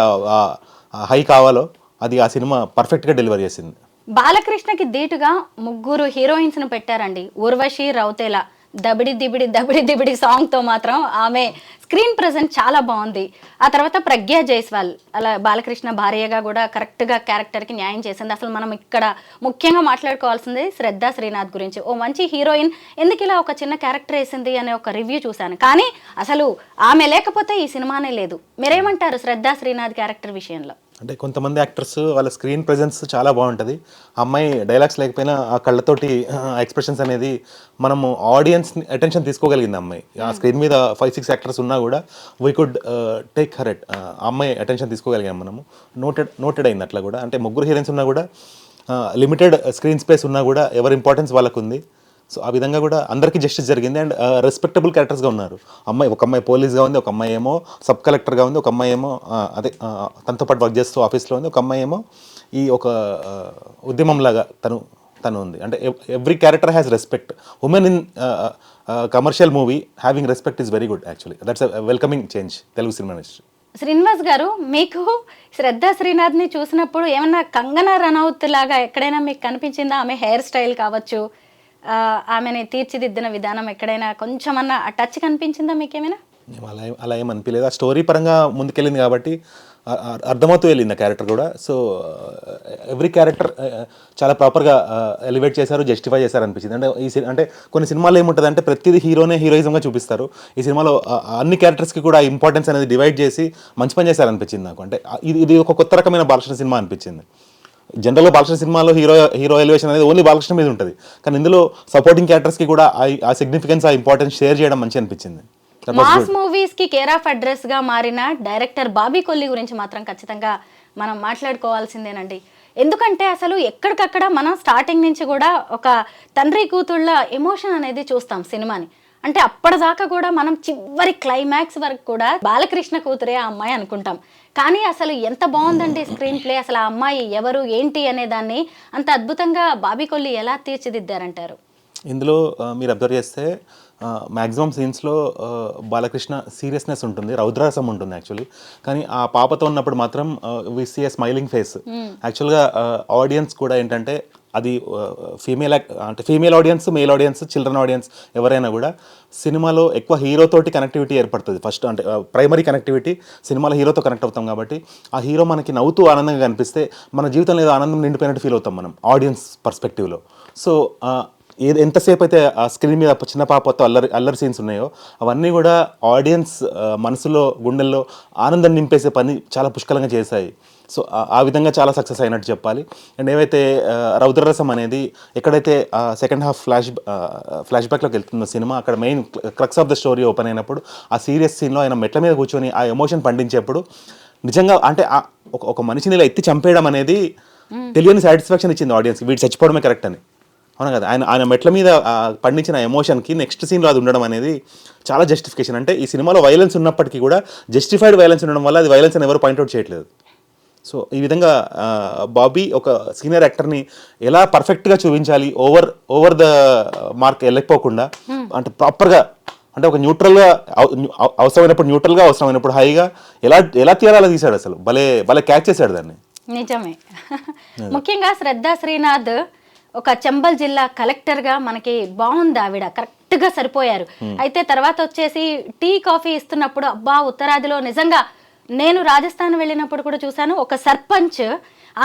హై కావాలో అది ఆ సినిమా పర్ఫెక్ట్గా డెలివర్ చేసింది. బాలకృష్ణకి ధీటుగా 3 హీరోయిన్స్ను పెట్టారండి. ఊర్వశి రౌతేలా దబిడి దిబిడి దబిడి దిబిడి సాంగ్తో మాత్రం ఆమె స్క్రీన్ ప్రెజెంట్ చాలా బాగుంది. ఆ తర్వాత ప్రజ్ఞా జైస్వాల్ అలా బాలకృష్ణ భార్యగా కూడా కరెక్ట్గా క్యారెక్టర్కి న్యాయం చేసింది. అసలు మనం ఇక్కడ ముఖ్యంగా మాట్లాడుకోవాల్సింది శ్రద్ధా శ్రీనాథ్ గురించి. ఓ మంచి హీరోయిన్ ఎందుకు ఇలా ఒక చిన్న క్యారెక్టర్ వేసింది అనే ఒక రివ్యూ చూశాను, కానీ అసలు ఆమె లేకపోతే ఈ సినిమానే లేదు. మీరేమంటారు శ్రద్ధా శ్రీనాథ్ క్యారెక్టర్ విషయంలో? అంటే కొంతమంది యాక్టర్స్ వాళ్ళ స్క్రీన్ ప్రెజెన్స్ చాలా బాగుంటుంది. అమ్మాయి డైలాగ్స్ లేకపోయినా ఆ కళ్ళతోటి ఎక్స్ప్రెషన్స్ అనేది మనము ఆడియన్స్ అటెన్షన్ తీసుకోగలిగింది. అమ్మాయి ఆ స్క్రీన్ మీద 5-6 యాక్టర్స్ ఉన్నా కూడా we could take her at, అమ్మాయి అటెన్షన్ తీసుకోగలిగాం మనము. నోటెడ్ అయింది అట్లా కూడా. అంటే 3 హీరోయిన్స్ ఉన్నా కూడా, లిమిటెడ్ స్క్రీన్ స్పేస్ ఉన్నా కూడా ఎవరి ఇంపార్టెన్స్ వాళ్ళకు ఉంది. సో ఆ విధంగా కూడా అందరికీ జస్టిస్ జరిగింది. అండ్ రెస్పెక్టబుల్ క్యారెక్టర్స్గా ఉన్నారు. ఒక అమ్మాయి పోలీస్గా ఉంది, ఒక అమ్మాయి ఏమో సబ్ కలెక్టర్గా ఉంది, ఒక అమ్మాయి ఏమో తనతో పాటు వర్క్ చేస్తూ ఆఫీస్లో ఉంది, ఒక అమ్మాయి ఏమో ఈ ఒక ఉద్యమంలాగా తను ఉంది. అంటే every character has respect. Women in commercial movie having respect is very good. Actually that's a welcoming change Telugu cinema industry. Srinivas గారు, మీకు శ్రద్ధా శ్రీనాథ్ని చూసినప్పుడు ఏమన్నా కంగనా రనౌత్ లాగా ఎక్కడైనా మీకు కనిపించిందా? ఆమె హెయిర్ స్టైల్ కావచ్చు, ఆమెని తీర్చిదిద్దిన విధానం ఎక్కడైనా కొంచెమన్నా టచ్ కనిపించిందా మీకేమైనా? అలా ఏం అనిపించలేదు. ఆ స్టోరీ పరంగా ముందుకెళ్ళింది కాబట్టి అర్థమవుతూ వెళ్ళింది ఆ క్యారెక్టర్ కూడా. సో ఎవ్రీ క్యారెక్టర్ చాలా ప్రాపర్గా ఎలివేట్ చేశారు, జస్టిఫై చేశారు అనిపించింది. అంటే కొన్ని సినిమాలు ఏముంటుంది అంటే ప్రతిదీ హీరోయిజంగా చూపిస్తారు. ఈ సినిమాలో అన్ని క్యారెక్టర్స్కి కూడా ఇంపార్టెన్స్ అనేది డివైడ్ చేసి మంచి పని చేశారనిపించింది నాకు. అంటే ఇది ఒక కొత్త రకమైన బాలకృష్ణ సినిమా అనిపించింది. జనరల్గా బాలకృష్ణ సినిమాలో హీరో ఎలివేషన్ అనేది ఓన్లీ బాలకృష్ణ మీద ఉంటుంది, కానీ ఇందులో సపోర్టింగ్ క్యారెక్టర్స్కి కూడా ఆ సిగ్నిఫికెన్స్, ఆ ఇంపార్టెన్స్ షేర్ చేయడం మంచి అనిపించింది. మాస్ మూవీస్ కి కేర్ ఆఫ్ అడ్రస్ గా మారిన డైరెక్టర్ బాబీ కొల్లి గురించి మాత్రం ఖచ్చితంగా మనం మాట్లాడుకోవాల్సిందేనండి. ఎందుకంటే అసలు ఎక్కడికక్కడ మనం స్టార్టింగ్ నుంచి కూడా ఒక తండ్రి కూతుళ్ళ ఎమోషన్ అనేది చూస్తాం సినిమాని. అంటే అప్పటిదాకా కూడా మనం చివరి క్లైమాక్స్ వరకు కూడా బాలకృష్ణ కూతురే ఆ అమ్మాయి అనుకుంటాం. కానీ అసలు ఎంత బాగుందండి స్క్రీన్ ప్లే, అసలు ఆ అమ్మాయి ఎవరు ఏంటి అనే దాన్ని అంత అద్భుతంగా బాబీ కొల్లి ఎలా తీర్చిదిద్దారంటారు? ఇందులో మీరు అబ్జర్వ్ చేస్తే మ్యాక్సిమం సీన్స్లో బాలకృష్ణ సీరియస్నెస్ ఉంటుంది, రౌద్రరసం ఉంటుంది యాక్చువల్లీ. కానీ ఆ పాపతో ఉన్నప్పుడు మాత్రం we see a smiling face. యాక్చువల్గా ఆడియన్స్ కూడా ఏంటంటే అది female audience, male audience, children audience ఎవరైనా కూడా సినిమాలో ఎక్కువ హీరోతోటి కనెక్టివిటీ ఏర్పడుతుంది. ఫస్ట్ అంటే ప్రైమరీ కనెక్టివిటీ సినిమాలో హీరోతో కనెక్ట్ అవుతాం కాబట్టి ఆ హీరో మనకి నవ్వుతూ ఆనందంగా కనిపిస్తే మన జీవితంలో ఏదో ఆనందం నిండిపోయినట్టు ఫీల్ అవుతాం మనం ఆడియన్స్ పర్స్పెక్టివ్లో. సో ఎంతసేపు అయితే ఆ స్క్రీన్ మీద చిన్న పాపతో అల్లరి సీన్స్ ఉన్నాయో అవన్నీ కూడా ఆడియన్స్ మనసులో, గుండెల్లో ఆనందం నింపేసే పని చాలా పుష్కలంగా చేశాయి. సో ఆ విధంగా చాలా సక్సెస్ అయినట్టు చెప్పాలి. అండ్ ఏవైతే రౌద్రరసం అనేది ఎక్కడైతే సెకండ్ హాఫ్ ఫ్లాష్ బ్యాక్లోకి వెళ్తుందో సినిమా, అక్కడ main crux of the story open అయినప్పుడు ఆ సీరియస్ సీన్లో ఆయన మెట్ల మీద కూర్చొని ఆ ఎమోషన్ పండించేప్పుడు నిజంగా అంటే ఒక మనిషిని ఇలా ఎత్తి చంపేయడం అనేది తెలియని సాటిస్ఫాక్షన్ ఇచ్చింది ఆడియన్స్కి, వీడు చచ్చిపోవడమే కరెక్ట్ అని. అవునా కదా? ఆయన మెట్ల మీద పండించిన ఎమోషన్కి నెక్స్ట్ సీన్లో అది ఉండడం అనేది చాలా జస్టిఫికేషన్. అంటే ఈ సినిమాలో వైలెన్స్ ఉన్నప్పటికీ కూడా జస్టిఫైడ్ వైలెన్స్ ఉండడం వల్ల అది వైలెన్స్ అని ఎవరు పాయింట్అవుట్ చేయట్లేదు. సో ఈ విధంగా బాబీ ఒక సీనియర్ యాక్టర్ని ఎలా పర్ఫెక్ట్గా చూపించాలి, ఓవర్ ద మార్క్ వెళ్ళకపోకుండా, అంటే ప్రాపర్గా, అంటే ఒక న్యూట్రల్గా, అవసరమైనప్పుడు న్యూట్రల్గా, అవసరమైనప్పుడు హైగా ఎలా తీయాలో తీశాడు. అసలు భలే క్యాచ్ చేశాడు దాన్ని. నిజమే. ముఖ్యంగా శ్రద్ధా శ్రీనాథ్ ఒక చంబల్ జిల్లా కలెక్టర్గా మనకి బాగుంది, ఆవిడ కరెక్ట్గా సరిపోయారు. అయితే తర్వాత వచ్చేసి టీ కాఫీ ఇస్తున్నప్పుడు అబ్బా ఉత్తరాదిలో నిజంగా నేను రాజస్థాన్ వెళ్ళినప్పుడు కూడా చూశాను, ఒక సర్పంచ్,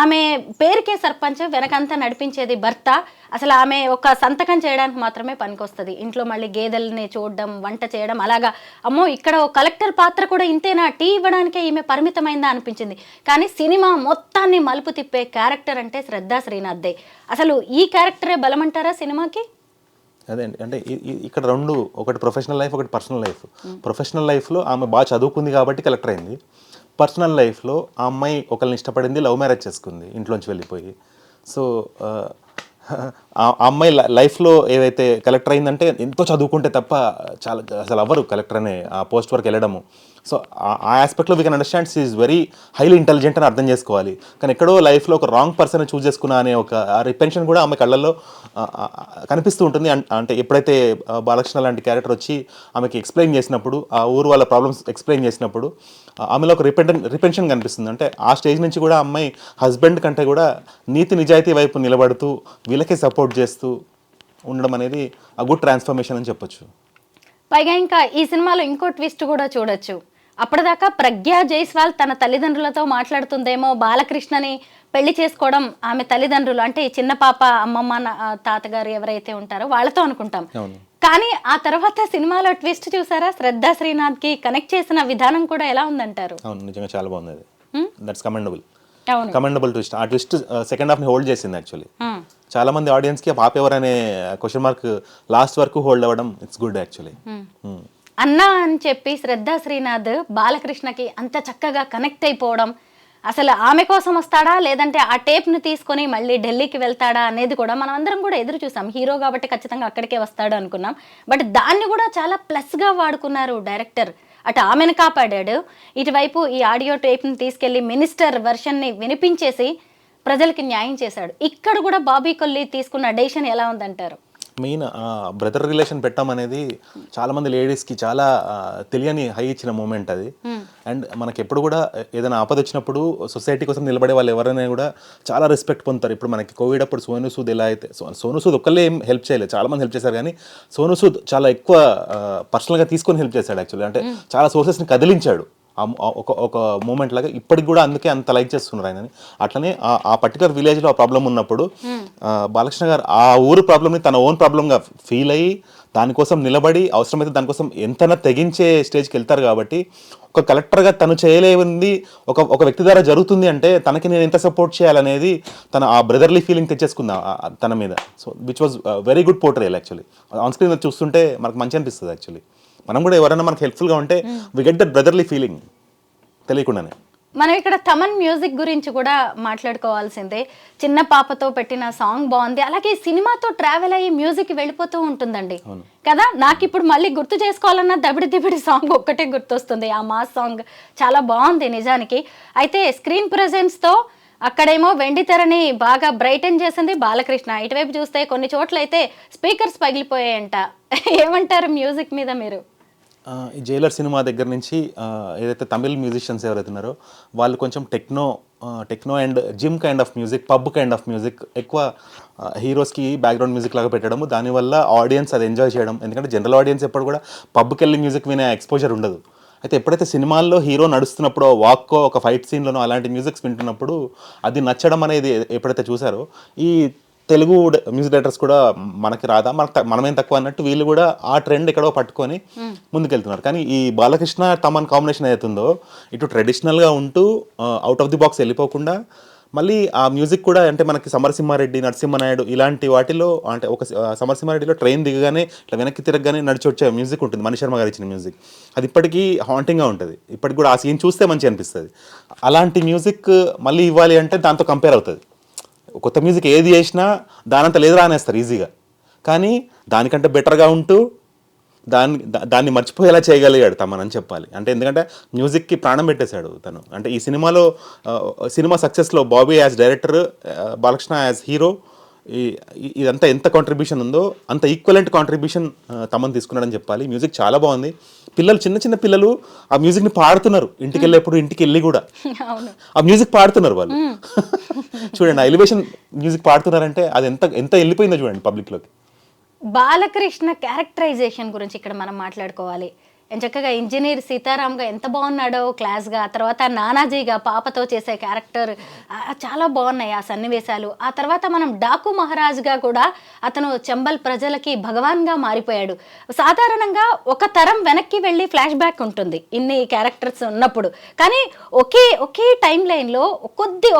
ఆమె పేరుకే సర్పంచ్, వెనకంతా నడిపించేది భర్త. అసలు ఆమె ఒక సంతకం చేయడానికి మాత్రమే పనికొస్తుంది, ఇంట్లో మళ్ళీ గేదెల్ని చూడడం, వంట చేయడం, అలాగా. అమ్మో ఇక్కడ ఒక కలెక్టర్ పాత్ర కూడా ఇంతేనా, టీ ఇవ్వడానికే ఈమె పరిమితమైందా అనిపించింది. కానీ సినిమా మొత్తాన్ని మలుపు తిప్పే క్యారెక్టర్ అంటే శ్రద్ధా శ్రీనాథ్దే. అసలు ఈ క్యారెక్టరే బలమంటారా సినిమాకి? అదే అండి, అంటే ఇక్కడ రెండు, ఒకటి ప్రొఫెషనల్ లైఫ్, ఒకటి పర్సనల్ లైఫ్. ప్రొఫెషనల్ లైఫ్లో ఆమె బాగా చదువుకుంది కాబట్టి కలెక్టర్ అయింది. పర్సనల్ లైఫ్లో ఆ అమ్మాయి ఒకరిని ఇష్టపడింది, లవ్ మ్యారేజ్ చేసుకుంది ఇంట్లోంచి వెళ్ళిపోయి. సో ఆ అమ్మాయి లైఫ్లో ఏవైతే కలెక్టర్ అయిందంటే ఎంతో చదువుకుంటే తప్ప చాలా అసలు అవ్వరు కలెక్టర్ అనే ఆ పోస్ట్ వరకు వెళ్ళడము. సో ఆ ఆస్పెక్ట్లో we can understand she is very highly intelligent అని అర్థం చేసుకోవాలి. కానీ ఎక్కడో లైఫ్లో ఒక రాంగ్ పర్సన్ చూస్ చేసుకున్నా అనే ఒక రిపెన్షన్ కూడా ఆమె కళ్ళల్లో కనిపిస్తూ ఉంటుంది. అంటే ఎప్పుడైతే బాలకృష్ణ లాంటి క్యారెక్టర్ వచ్చి ఆమెకి ఎక్స్ప్లెయిన్ చేసినప్పుడు, ఆ ఊరు వాళ్ళ ప్రాబ్లమ్స్ ఎక్స్ప్లెయిన్ చేసినప్పుడు ఆమెలో ఒక రిపెన్షన్ కనిపిస్తుంది. అంటే ఆ స్టేజ్ నుంచి కూడా అమ్మాయి హస్బెండ్ కంటే కూడా నీతి నిజాయితీ వైపు నిలబడుతూ వీళ్ళకే సపోర్ట్ చేస్తూ ఉండడం అనేది ఆ గుడ్ ట్రాన్స్ఫర్మేషన్ అని చెప్పొచ్చు. పైగా ఇంకా ఈ సినిమాలో ఇంకో ట్విస్ట్ కూడా చూడొచ్చు. అప్పటిదాకా ప్రజ్ఞా జైస్వాల్ తన తల్లిదండ్రులతో మాట్లాడుతుందేమో బాలకృష్ణని పెళ్లి చేసుకోవడం ఆమె తల్లిదండ్రులు, అంటే ఈ చిన్న పాప అమ్మమ్మ తాతగారు ఎవరైతే ఉంటారో వాళ్ళతో అనుకుంటాం. కానీ ఆ తర్వాత సినిమాలో ట్విస్ట్ చూసారా, శ్రద్ధా శ్రీనాథ్ కి కనెక్ట్ చేసిన విధానం కూడా ఎలా ఉందంటారు? అవును, నిజంగా చాలా బాగుంది. అది దట్స్ కమెండబుల్ ట్విస్ట్. ఆ ట్విస్ట్ సెకండ్ హాఫ్ ని హోల్డ్ చేసింది యాక్చువల్లీ. చాలా మంది ఆడియన్స్ కి పాప ఎవరనే క్వశ్చన్ మార్క్ లాస్ట్ వరకు హోల్డ్ అవ్వడం ఇట్స్ గుడ్ యాక్చువల్లీ. అన్నా అని చెప్పి శ్రద్ధా శ్రీనాథ్ బాలకృష్ణకి అంత చక్కగా కనెక్ట్ అయిపోవడం, అసలు ఆమె కోసం వస్తాడా లేదంటే ఆ టేప్ను తీసుకొని మళ్ళీ ఢిల్లీకి వెళ్తాడా అనేది కూడా మనం అందరం కూడా ఎదురు చూసాం. హీరో కాబట్టి ఖచ్చితంగా అక్కడికే వస్తాడు అనుకున్నాం. బట్ దాన్ని కూడా చాలా ప్లస్గా వాడుకున్నారు డైరెక్టర్. అటు ఆమెను కాపాడాడు, ఇటువైపు ఈ ఆడియో టేప్ని తీసుకెళ్లి మినిస్టర్ వెర్షన్ని వినిపించేసి ప్రజలకి న్యాయం చేశాడు. ఇక్కడ కూడా బాబీ కొల్లి తీసుకున్న డెసిషన్ ఎలా ఉందంటారు? మెయిన్ బ్రదర్ రిలేషన్ పెట్టామనేది చాలా మంది లేడీస్కి చాలా తెలియని హై ఇచ్చిన మూమెంట్ అది. అండ్ మనకి ఎప్పుడు కూడా ఏదైనా ఆపద వచ్చినప్పుడు సొసైటీ కోసం నిలబడే వాళ్ళు ఎవరైనా కూడా చాలా రెస్పెక్ట్ పొందుతారు. ఇప్పుడు మనకి కోవిడ్ అప్పుడు సోను సూద్ ఎలా అయితే, సోను సూద్ ఒక్కళ్ళే ఏం హెల్ప్ చేయలేదు, చాలా మంది హెల్ప్ చేశారు. కానీ సోను సూద్ చాలా ఎక్కువ పర్సనల్గా తీసుకొని హెల్ప్ చేశాడు యాక్చువల్లీ. అంటే చాలా సోర్సెస్ని కదిలించాడు ఒక మూమెంట్ లాగా ఇప్పటికి కూడా అందుకే అంత లైక్ చేస్తున్నారు ఆయనని. అట్లనే ఆ పర్టికులర్ విలేజ్లో ఆ ప్రాబ్లం ఉన్నప్పుడు బాలకృష్ణ గారు ఆ ఊరు ప్రాబ్లమ్ని తన ఓన్ ప్రాబ్లంగా ఫీల్ అయ్యి దానికోసం నిలబడి అవసరమైతే దానికోసం ఎంతైనా తెగించే స్టేజ్కి వెళ్తారు. కాబట్టి ఒక కలెక్టర్గా తను చేయలేనిది ఒక వ్యక్తి ద్వారా జరుగుతుంది అంటే తనకి నేను ఎంత సపోర్ట్ చేయాలనేది తన ఆ బ్రదర్లీ ఫీలింగ్ తెచ్చేసుకుందా తన మీద. So which was very good portrayal actually. On screen చూస్తుంటే మనకు మంచి అనిపిస్తుంది యాక్చువల్లీ. మనం కూడా ఎవరైనా మనకు హెల్ప్ఫుల్గా ఉంటే we get that brotherly feeling తెలియకుండానే. మనం ఇక్కడ తమన్ మ్యూజిక్ గురించి కూడా మాట్లాడుకోవాల్సిందే. చిన్న పాపతో పెట్టిన సాంగ్ బాగుంది, అలాగే సినిమాతో ట్రావెల్ అయ్యి మ్యూజిక్ వెళ్ళిపోతూ ఉంటుందండి కదా. నాకు ఇప్పుడు మళ్ళీ గుర్తు చేసుకోవాలన్నా దబిడి దిబిడి సాంగ్ ఒక్కటే గుర్తొస్తుంది, ఆ మాస్ సాంగ్ చాలా బాగుంది నిజానికి. అయితే స్క్రీన్ ప్రెజెన్స్తో అక్కడేమో వెండి తెరని బాగా బ్రైటన్ చేసింది బాలకృష్ణ. ఇటువైపు చూస్తే కొన్ని చోట్ల అయితే స్పీకర్స్ పగిలిపోయాయంట. ఏమంటారు మ్యూజిక్ మీద మీరు? ఈ జైలర్ సినిమా దగ్గర నుంచి ఏదైతే తమిళ్ మ్యూజిషియన్స్ ఎవరైతే ఉన్నారో వాళ్ళు కొంచెం techno and gym kind of music, pub kind of music ఎక్కువ హీరోస్కి బ్యాక్గ్రౌండ్ మ్యూజిక్ లాగా పెట్టడము, దానివల్ల ఆడియన్స్ అది ఎంజాయ్ చేయడం. ఎందుకంటే జనరల్ ఆడియన్స్ ఎప్పుడు కూడా పబ్కి వెళ్ళి మ్యూజిక్ వినే ఎక్స్పోజర్ ఉండదు. అయితే ఎప్పుడైతే సినిమాల్లో హీరో నడుస్తున్నప్పుడు వాక్కో ఒక ఫైట్ సీన్లోనో అలాంటి మ్యూజిక్స్ వింటున్నప్పుడు అది నచ్చడం అనేది ఎప్పుడైతే చూసారో ఈ తెలుగు మ్యూజిక్ డైరెక్టర్స్ కూడా మనకి రాదా మనమేం తక్కువ అన్నట్టు వీళ్ళు కూడా ఆ ట్రెండ్ ఎక్కడో పట్టుకొని ముందుకెళ్తున్నారు. కానీ ఈ బాలకృష్ణ తమన్ కాంబినేషన్ ఏదైతుందో ఇటు ట్రెడిషనల్గా ఉంటూ అవుట్ ఆఫ్ ది బాక్స్ వెళ్ళిపోకుండా మళ్ళీ ఆ మ్యూజిక్ కూడా అంటే మనకి సమరసింహారెడ్డి, నరసింహనాయుడు ఇలాంటి వాటిలో అంటే ఒక సమరసింహారెడ్డిలో ట్రైన్ దిగగానే ఇట్లా వెనక్కి తిరగగానే నడిచి వచ్చే మ్యూజిక్ ఉంటుంది, మణిశర్మ గారు ఇచ్చిన మ్యూజిక్. అది ఇప్పటికీ హాంటింగ్గా ఉంటుంది, ఇప్పటికి కూడా ఆ సీన్ చూస్తే మంచి అనిపిస్తుంది. అలాంటి మ్యూజిక్ మళ్ళీ ఇవ్వాలి అంటే దాంతో కంపేర్ అవుతుంది. కొత్త మ్యూజిక్ ఏది చేసినా దానంతా లేదు రానేస్తారు ఈజీగా, కానీ దానికంటే బెటర్గా ఉంటూ దాన్ని మర్చిపోయేలా చేయగలిగాడు తమన్ అని చెప్పాలి. అంటే ఎందుకంటే మ్యూజిక్కి ప్రాణం పెట్టేశాడు తను. అంటే ఈ సినిమాలో సినిమా సక్సెస్లో Bobby as director, Balakrishna as hero, ఇదంతా ఎంత కాంట్రిబ్యూషన్ ఉందో అంత ఈక్వలెంట్ కాంట్రిబ్యూషన్ తమన్ తీసుకున్నాడని చెప్పాలి. మ్యూజిక్ చాలా బాగుంది. పిల్లలు చిన్న పిల్లలు ఆ మ్యూజిక్ని పాడుతున్నారు, ఇంటికి వెళ్ళేప్పుడు ఇంటికి వెళ్ళి కూడా ఆ మ్యూజిక్ పాడుతున్నారు వాళ్ళు. చూడండి ఆ ఎలివేషన్ మ్యూజిక్ పాడుతున్నారంటే అది ఎంత వెళ్ళిపోయిందో చూడండి పబ్లిక్లోకి. బాలకృష్ణ క్యారెక్టరైజేషన్ గురించి ఇక్కడ మనం మాట్లాడుకోవాలి. చక్కగా ఇంజనీర్ సీతారాంగా ఎంత బాగున్నాడో క్లాస్గా, తర్వాత నానాజీగా పాపతో చేసే క్యారెక్టర్ చాలా బాగున్నాయి ఆ సన్నివేశాలు. ఆ తర్వాత మనం డాకు మహారాజ్గా కూడా అతను చంబల్ ప్రజలకి భగవాన్గా మారిపోయాడు. సాధారణంగా ఒక తరం వెనక్కి వెళ్ళి ఫ్లాష్ బ్యాక్ ఉంటుంది ఇన్ని క్యారెక్టర్స్ ఉన్నప్పుడు, కానీ ఒకే టైం లైన్లో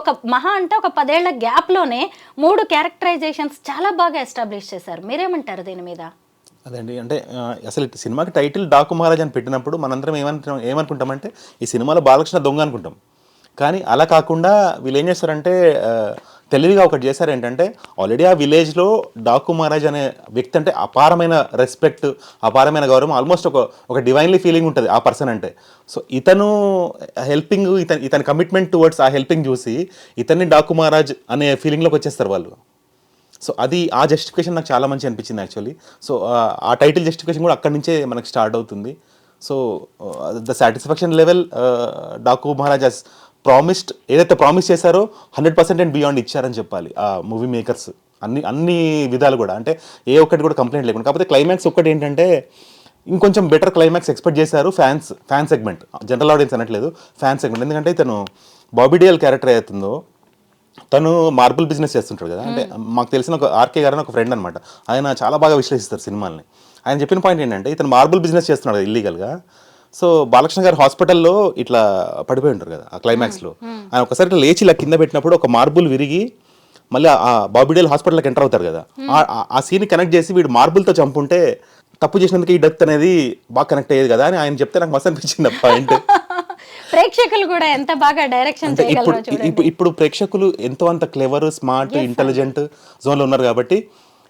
ఒక మహా అంటే ఒక 10 ఏళ్ల గ్యాప్లోనే 3 క్యారెక్టరైజేషన్స్ చాలా బాగా ఎస్టాబ్లిష్ చేశారు. మీరేమంటారు దీని మీద? అదండి, అంటే అసలు సినిమాకి టైటిల్ డాకు మహారాజ్ అని పెట్టినప్పుడు మనందరం ఏమనుకుంటామంటే ఈ సినిమాలో బాలకృష్ణ దొంగ అనుకుంటాం. కానీ అలా కాకుండా వీళ్ళు ఏం చేస్తారంటే తెలివిగా ఒకటి చేశారు. ఏంటంటే ఆల్రెడీ ఆ విలేజ్లో డాకు మహారాజ్ అనే వ్యక్తి అంటే అపారమైన రెస్పెక్ట్, అపారమైన గౌరవం, ఆల్మోస్ట్ ఒక డివైన్లీ ఫీలింగ్ ఉంటుంది ఆ పర్సన్ అంటే. సో ఇతను హెల్పింగ్, ఇతని కమిట్మెంట్ టువర్డ్స్ ఆ హెల్పింగ్ చూసి ఇతన్ని డాకు మహారాజ్ అనే ఫీలింగ్లోకి వచ్చేస్తారు వాళ్ళు. సో అది ఆ జస్టిఫికేషన్ నాకు చాలా మంచి అనిపించింది యాక్చువల్లీ. సో ఆ టైటిల్ జస్టిఫికేషన్ కూడా అక్కడి నుంచే మనకు స్టార్ట్ అవుతుంది. So the satisfaction level Daaku Maharaj has promised, ఏదైతే ప్రామిస్ చేశారో 100% అండ్ బియాండ్ ఇచ్చారని చెప్పాలి ఆ మూవీ మేకర్స్ అన్ని విధాలు కూడా. అంటే ఏ ఒక్కటి కూడా కంప్లైంట్ లేకుండా. కాకపోతే క్లైమాక్స్ ఒక్కటి ఏంటంటే ఇంకొంచెం బెటర్ క్లైమాక్స్ ఎక్స్పెక్ట్ చేశారు ఫ్యాన్ సెగ్మెంట్, జనరల్ ఆడియన్స్ అనట్లేదు, ఫ్యాన్ సెగ్మెంట్. ఎందుకంటే ఇతను బాబీ డియోల్ క్యారెక్టర్ అవుతుందో తను మార్బుల్ బిజినెస్ చేస్తుంటాడు కదా. అంటే మాకు తెలిసిన ఒక ఆర్కే గారు ఒక ఫ్రెండ్ అనమాట, ఆయన చాలా బాగా విశ్లేషిస్తారు సినిమాల్ని. ఆయన చెప్పిన పాయింట్ ఏంటంటే ఇతను మార్బుల్ బిజినెస్ చేస్తున్నాడు ఇల్లీగల్గా. సో బాలకృష్ణ గారు హాస్పిటల్లో ఇట్లా పడిపోయి ఉంటారు కదా ఆ క్లైమాక్స్లో. ఆయన ఒకసారి ఇట్లా లేచి ఇలా కింద పెట్టినప్పుడు ఒక మార్బుల్ విరిగి మళ్ళీ ఆ బాబీ డియోల్ హాస్పిటల్కి ఎంటర్ అవుతారు కదా. ఆ సీన్ కనెక్ట్ చేసి వీడు మార్బుల్తో చంపుంటే తప్పు చేసినందుకు ఈ డెత్ అనేది బాగా కనెక్ట్ అయ్యేది కదా అని ఆయన చెప్తే నాకు మస్తు అనిపించింది ఆ పాయింట్. ప్రేక్షకులు కూడా ఎంత బాగా డైరెక్షన్ చేయగలరో చూడండి. ఇప్పుడు ప్రేక్షకులు ఎంతో అంత క్లెవర్, స్మార్ట్, ఇంటెలిజెంట్ జోన్లో ఉన్నారు కాబట్టి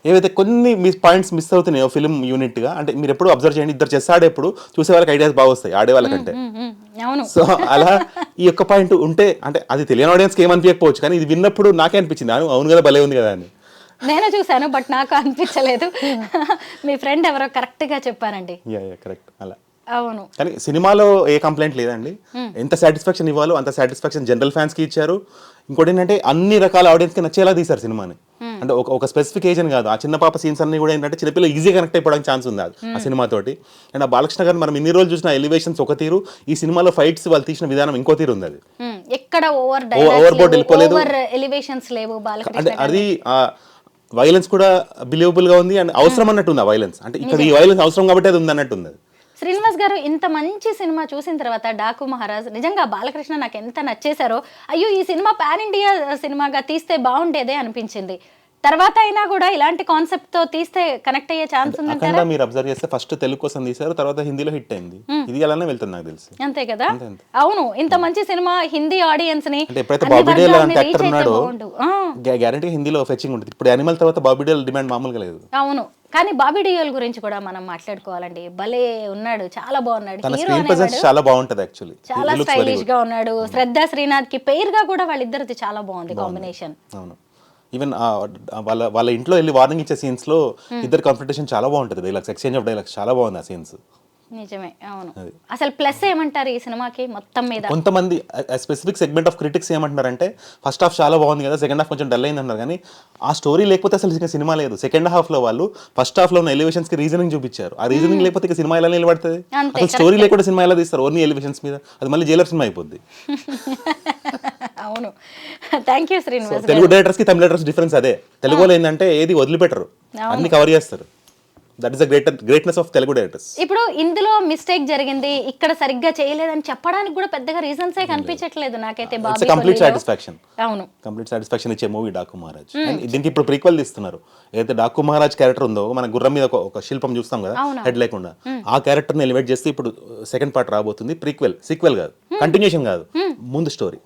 ఏవైతే కొన్ని పాయింట్స్ మిస్ అవుతున్నాయో ఫిలిం యూనిట్గా, అంటే మీరు ఎప్పుడు అబ్జర్వ్ చేయండి, ఇద్దరు చెస్ ఆడేప్పుడు చూసే వాళ్ళకి ఐడియాస్ బాగా వస్తాయి ఆడే వాళ్ళకంటే. సో అలా ఈ ఒక్క పాయింట్ ఉంటే అంటే అది తెలియని ఆడియన్స్కి ఏమనిపించకపోవచ్చు, కానీ ఇది విన్నప్పుడు నాకే అనిపించింది అవును కదా భలే ఉంది కదా అని. నేను చూసాను బట్ నాకు అనిపించలేదు. మీ ఫ్రెండ్ ఎవరో కరెక్ట్గా చెప్పారండి. కరెక్ట్ అలా. అవును. కానీ సినిమాలో ఏ కంప్లైంట్ లేదండి. ఎంత సాటిస్ఫాక్షన్ ఇవ్వాలో అంత సాటిస్ఫాక్షన్ జనరల్ ఫ్యాన్స్ కి ఇచ్చారు. ఇంకోటి ఏంటంటే అన్ని రకాల ఆడియన్స్ కి నచ్చేలా తీశారు సినిమాని. అంటే ఒక స్పెసిఫిక్ ఏజ్ అని కాదు, ఆ చిన్న పాప సీన్స్ అన్ని కూడా ఏంటంటే చిన్నపిల్లలు ఈజీగా కనెక్ట్ అయిపోవడానికి ఛాన్స్ ఉంది ఆ సినిమా తోటి. అండ్ ఆ బాలకృష్ణ గారు మనం ఇన్ని రోజులు చూసిన ఎలివేషన్స్ ఒక తీరు, ఈ సినిమాలో ఫైట్స్ వాళ్ళు తీసిన విధానం ఇంకో తీరు ఉంది. అది ఎక్కడ ఓవర్ బోర్డ్ వెళ్ళిపోలేదు, ఎలివేషన్స్ లేవు బాలకృష్ణ. అంటే అది వైలెన్స్ కూడా బిలీవబుల్ గా ఉంది అండ్ అవసరం అన్నట్టు ఉంది ఆ వైలెన్స్. అంటే ఇక్కడ ఈ వైలెన్స్ అవసరం కాబట్టి అది ఉంది అన్నట్టు ఉంది. శ్రీనివాస్ గారు, ఇంత మంచి సినిమా చూసిన తర్వాత డాకు మహారాజ్ నిజంగా బాలకృష్ణ నాకు ఎంత నచ్చేశారో, అయ్యో ఈ సినిమా పాన్ ఇండియా సినిమాగా తీస్తే బాగుండేదే అనిపించింది. తర్వాత అయినా కూడా ఇలాంటి కాన్సెప్ట్ తో తీస్తే కనెక్ట్ అయ్యే ఛాన్స్ ఉందంటారా? మీరు అబ్జర్వ్ చేస్తే ఫస్ట్ తెలుగు కోసం తీశారు, తర్వాత హిందీలో హిట్ అయింది. ఇది అలానే వెళ్తుంది నాకు తెలిసి. అంతే కదా. అవును, ఇంత మంచి సినిమా హిందీ ఆడియన్స్ ని అంటే ఎప్పుడైతే బాబీ డియోల్ లాంటి యాక్టర్ ఉన్నాడో గ్యారెంటీ హిందీలో ఫెచింగ్ ఉంటుంది. ఇప్పుడు యానిమల్ తర్వాత బాబీ డియోల్ డిమాండ్ మామూలుగా లేదు. అవును, కానీ బాబీ డియోల్ గురించి కూడా మనం మాట్లాడుకోవాలండి. భలే ఉన్నాడు, చాలా బాగున్నాడు. హీరో చాలా బాగుంటది యాక్చువల్లీ, చాలా స్టైలిష్ గా ఉన్నాడు. శ్రద్ధ శ్రీనాథ్ కి పేర్ గా కూడా వాళ్ళిద్దరిది చాలా బాగుంది కాంబినేషన్. అవును, ఈవెన్ వాళ్ళ ఇంట్లో వెళ్ళి వార్నింగ్ ఇచ్చే సీన్స్ లో ఇద్దరు కాన్ఫ్రంటేషన్ చాలా బాగుంటది. డైలాగ్స్, ఎక్స్చేంజ్ ఆఫ్ డైలాగ్స్ చాలా బాగుంది ఆ సీన్స్. నిజమే. అవును, అసలు ప్లస్ ఏమంటారు ఈ సినిమాకి మొత్తం మీద? కొంతమంది స్పెసిఫిక్ సెగ్మెంట్ ఆఫ్ క్రిటిక్స్ ఏమంటున్నారంటే ఫస్ట్ హాఫ్ చాలా బాగుంది కదా, సెకండ్ హాఫ్ కొంచెం డల్ అయింది అన్నారు. కానీ ఆ స్టోరీ లేకపోతే అసలు సినిమా లేదు. సెకండ్ హాఫ్ లో వాళ్ళు ఫస్ట్ హాఫ్ లో ఉన్న ఎలివేషన్స్ కి రీజనింగ్ చూపించారు. ఆ రీజనింగ్ లేకపోతే ఇక సినిమా ఎలా నిలబడుతుంది? అసలు స్టోరీ లేకుండా సినిమా ఎలా తీస్తారు? ఓన్లీ ఎలివేషన్స్ మీద, అది మళ్ళీ జైలర్ సినిమా అయిపోద్ది. అవును, thank you Srinivas. Telugu directors కి తమిళ డైరెక్టర్స్ డిఫరెన్స్ అదే. తెలుగులో ఏంటంటే ఏది వదిలిపెట్టరు, అన్ని కవర్ చేస్తారు. That is the greatness of Telugu directors. ఇప్పుడు ఇందులో మిస్టేక్ జరిగింది, ఇక్కడ సరిగ్గా చేయలేదని చెప్పడానికి కూడా పెద్దగా రీజన్స్ ఏ కనిపించట్లేదు నాకైతే. Bobby complete satisfaction. అవును, కంప్లీట్ సాటిస్ఫాక్షన్ ఇచ్చే మూవీ డాకు మహారాజ్. దీనికి ఇప్పుడు ప్రీక్వెల్ తీస్తున్నారు. ఏదైతే డాకు మహారాజ్ క్యారెక్టర్ ఉందో, మన గుర్రం మీద ఒక శిల్పం చూస్తాం కదా హెడ్ లేకుండా, ఆ క్యారెక్టర్ ని ఎలివేట్ చేస్తే ఇప్పుడు సెకండ్ పార్ట్ రాబోతుంది. ప్రీక్వెల్, సీక్వెల్ కాదు, కంటిన్యూషన్ కాదు, ముందు స్టోరీ.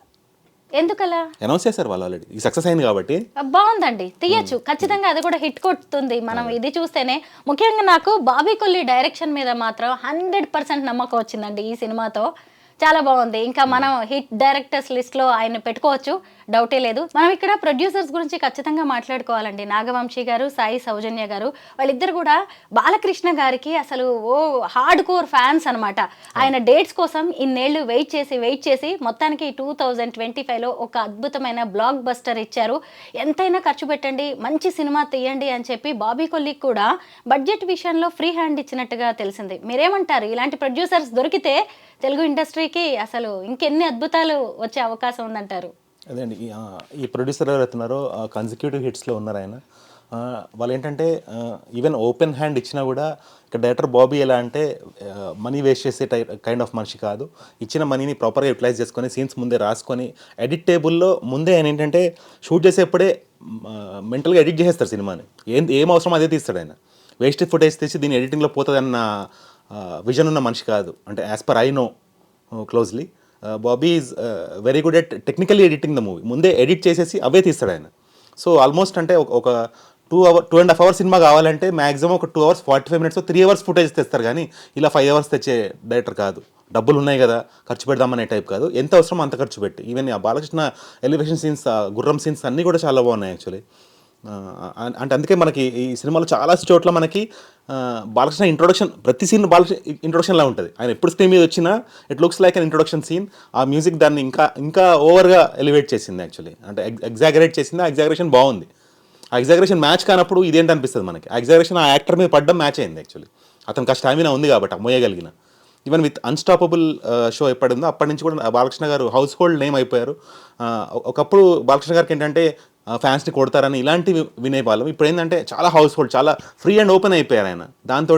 ఎందుకలా అనౌన్స్ చేశారు వాళ్ళు ఆల్రెడీ. ఈ సక్సెస్ అయింది కాబట్టి బాగుందండి, తీయచ్చు ఖచ్చితంగా. అది కూడా హిట్ కొడుతుంది. మనం ఇది చూస్తేనే. ముఖ్యంగా నాకు బాబీ కొల్లి డైరెక్షన్ మీద మాత్రం 100% నమ్మకం వచ్చిందండి ఈ సినిమాతో. చాలా బాగుంది. ఇంకా మనం హిట్ డైరెక్టర్స్ లిస్ట్ లో ఆయన పెట్టుకోవచ్చు, డౌటే లేదు. మనం ఇక్కడ ప్రొడ్యూసర్స్ గురించి ఖచ్చితంగా మాట్లాడుకోవాలండి. నాగవంశీ గారు, సాయి సౌజన్య గారు, వాళ్ళిద్దరు కూడా బాలకృష్ణ గారికి అసలు హార్డ్ కోర్ ఫ్యాన్స్ అనమాట. ఆయన డేట్స్ కోసం ఇన్నేళ్లు వెయిట్ చేసి మొత్తానికి 2025లో ఒక అద్భుతమైన బ్లాక్ బస్టర్ ఇచ్చారు. ఎంతైనా ఖర్చు పెట్టండి, మంచి సినిమా తీయండి అని చెప్పి బాబీ కొల్లికి కూడా బడ్జెట్ విషయంలో ఫ్రీ హ్యాండ్ ఇచ్చినట్టుగా తెలిసింది. మీరేమంటారు? ఇలాంటి ప్రొడ్యూసర్స్ దొరికితే తెలుగు ఇండస్ట్రీకి అసలు ఇంకెన్ని అద్భుతాలు వచ్చే అవకాశం ఉందంటారు? అదే అండి, ఈ ప్రొడ్యూసర్ ఎవరు అవుతున్నారో కన్సిక్యూటివ్ హిట్స్లో ఉన్నారు ఆయన. వాళ్ళు ఏంటంటే ఈవెన్ ఓపెన్ హ్యాండ్ ఇచ్చినా కూడా ఇక్కడ డైరెక్టర్ బాబీ ఎలా అంటే మనీ వేస్ట్ చేసే కైండ్ ఆఫ్ మనిషి కాదు. ఇచ్చిన మనీని ప్రాపర్గా యూటిలైజ్ చేసుకొని సీన్స్ ముందే రాసుకొని ఎడిట్ టేబుల్లో ముందే ఆయన ఏంటంటే షూట్ చేసేప్పుడే మెంటల్గా ఎడిట్ చేసేస్తారు సినిమాని. ఏం అవసరం అదే తీస్తాడు ఆయన. వేస్ట్ ఫుటేజ్ తీసి దీని ఎడిటింగ్లో పోతుంది అన్న విజన్ ఉన్న మనిషి కాదు. అంటే as per I know closely, Bobby is very good at technically editing the movie. ముందే ఎడిట్ చేసేసి అవే తీస్తాడు ఆయన. సో ఆల్మోస్ట్ అంటే ఒక 2.5 hours సినిమా కావాలంటే మ్యాక్సిమం ఒక 2 hours 45 minutes 3 hours ఫుటేజ్ తెస్తారు. కానీ ఇలా 5 hours తెచ్చే డైరెక్టర్ కాదు. డబ్బులు ఉన్నాయి కదా ఖర్చు పెడదామనే టైప్ కాదు. ఎంత అవసరం అంత ఖర్చు పెట్టి. ఈవెన్ ఆ బాలకృష్ణ ఎలివేషన్ సీన్స్, గుర్రం సీన్స్ అన్నీ కూడా చాలా బాగున్నాయి యాక్చువల్లీ. అంటే అందుకే మనకి ఈ సినిమాలో చాలా చోట్ల మనకి బాలకృష్ణ ఇంట్రొడక్షన్, ప్రతి సీన్ బాలకృష్ణ ఇంట్రొడక్షన్లా ఉంటుంది. ఆయన ఎప్పుడు స్క్రీన్ మీద వచ్చినా it looks like an introduction scene. ఆ మ్యూజిక్ దాన్ని ఇంకా ఓవర్గా ఎలివేట్ చేసింది యాక్చువల్లీ. అంటే ఎగ్జాగరేట్ చేసింది. ఆ ఎగ్జాగరేషన్ బాగుంది. ఆ ఎగ్జాగరేషన్ మ్యాచ్ కానప్పుడు ఇదేంటి అనిపిస్తుంది మనకి. ఆ ఎగ్జాగరేషన్ ఆ యాక్టర్ మీద పడ్డం మ్యాచ్ అయింది యాక్చువల్లీ. అతనికి ఆ స్టామినా ఉంది కాబట్టి మోయగలిగిన. ఈవెన్ విత్ అన్స్టాపబుల్ షో ఎప్పుడుందో అప్పటి నుంచి కూడా బాలకృష్ణ గారు హౌస్ హోల్డ్ నేమ్ అయిపోయారు. ఒకప్పుడు బాలకృష్ణ గారికి ఏంటంటే ఫ్యాన్స్ని కొడతారని ఇలాంటివి వినేవాళ్ళం. ఇప్పుడు ఏంటంటే చాలా హౌస్ హోల్డ్, చాలా ఫ్రీ అండ్ ఓపెన్ అయిపోయారు ఆయన. దాంతో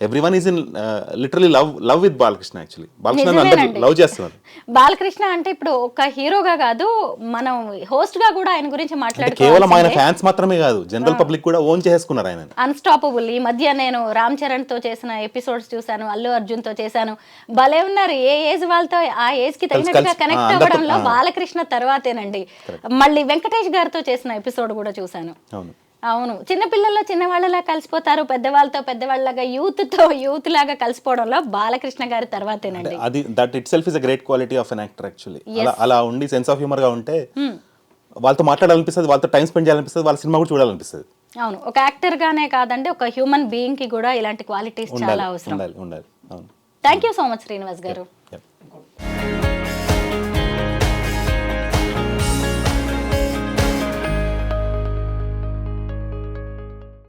everyone is in literally love with Balakrishna. Actually Balakrishna అందరూ లవ్ చేస్తున్నారు. బాలకృష్ణ అంటే ఇప్పుడు ఒక హీరోగా కాదు, మనం హోస్ట్ గా కూడా ఆయన గురించి మాట్లాడుకోవాలి. కేవలం ఆయన ఫ్యాన్స్ మాత్రమే కాదు, జనరల్ పబ్లిక్ కూడా ఓన్ చేసుకున్నారు ఆయన. అన్స్టాపబుల్. ఈ మధ్య నేను రామ్ చరణ్ తో చేసిన ఎపిసోడ్స్ చూసాను, అల్లు అర్జున్ తో చేశాను. భలే ఉన్నారు. ఏ ఏజ్ వాళ్ళతో ఆ ఏజ్ కి తగినట్టుగా కనెక్ట్ అవ్వడంలో బాలకృష్ణ తర్వాతేనండి. మళ్ళీ వెంకటేష్ గారితో చేసిన ఎపిసోడ్ కూడా చూసాను. అవును, చిన్నపిల్లల్లో చిన్నవాళ్ళలా కలిసిపోతారు, పెద్దవాళ్ళతో పెద్దవాళ్ళలాగా, యూత్ లాగా కలిసిపోవడంలో బాలకృష్ణ గారి తర్వాతేనండి. అది that it self is a great quality of an actor actually. అలా ఉండి సెన్స్ ఆఫ్ హ్యూమర్ గా ఉంటే వాళ్ళతో మాట్లాడాలనిపిస్తుంది, వాళ్ళతో టైం స్పెండ్ చేయాలనిపిస్తుంది, వాళ్ళ సినిమా కూడా చూడాలనిపిస్తుంది. అవును, ఒక యాక్టర్ గానే కాదండి, ఒక హ్యూమన్ బీయింగ్ కి కూడా ఇలాంటి క్వాలిటీస్ చాలా అవసరం. ఉండాలి. అవును. Thank you so much Srinivas గారు. Yeah.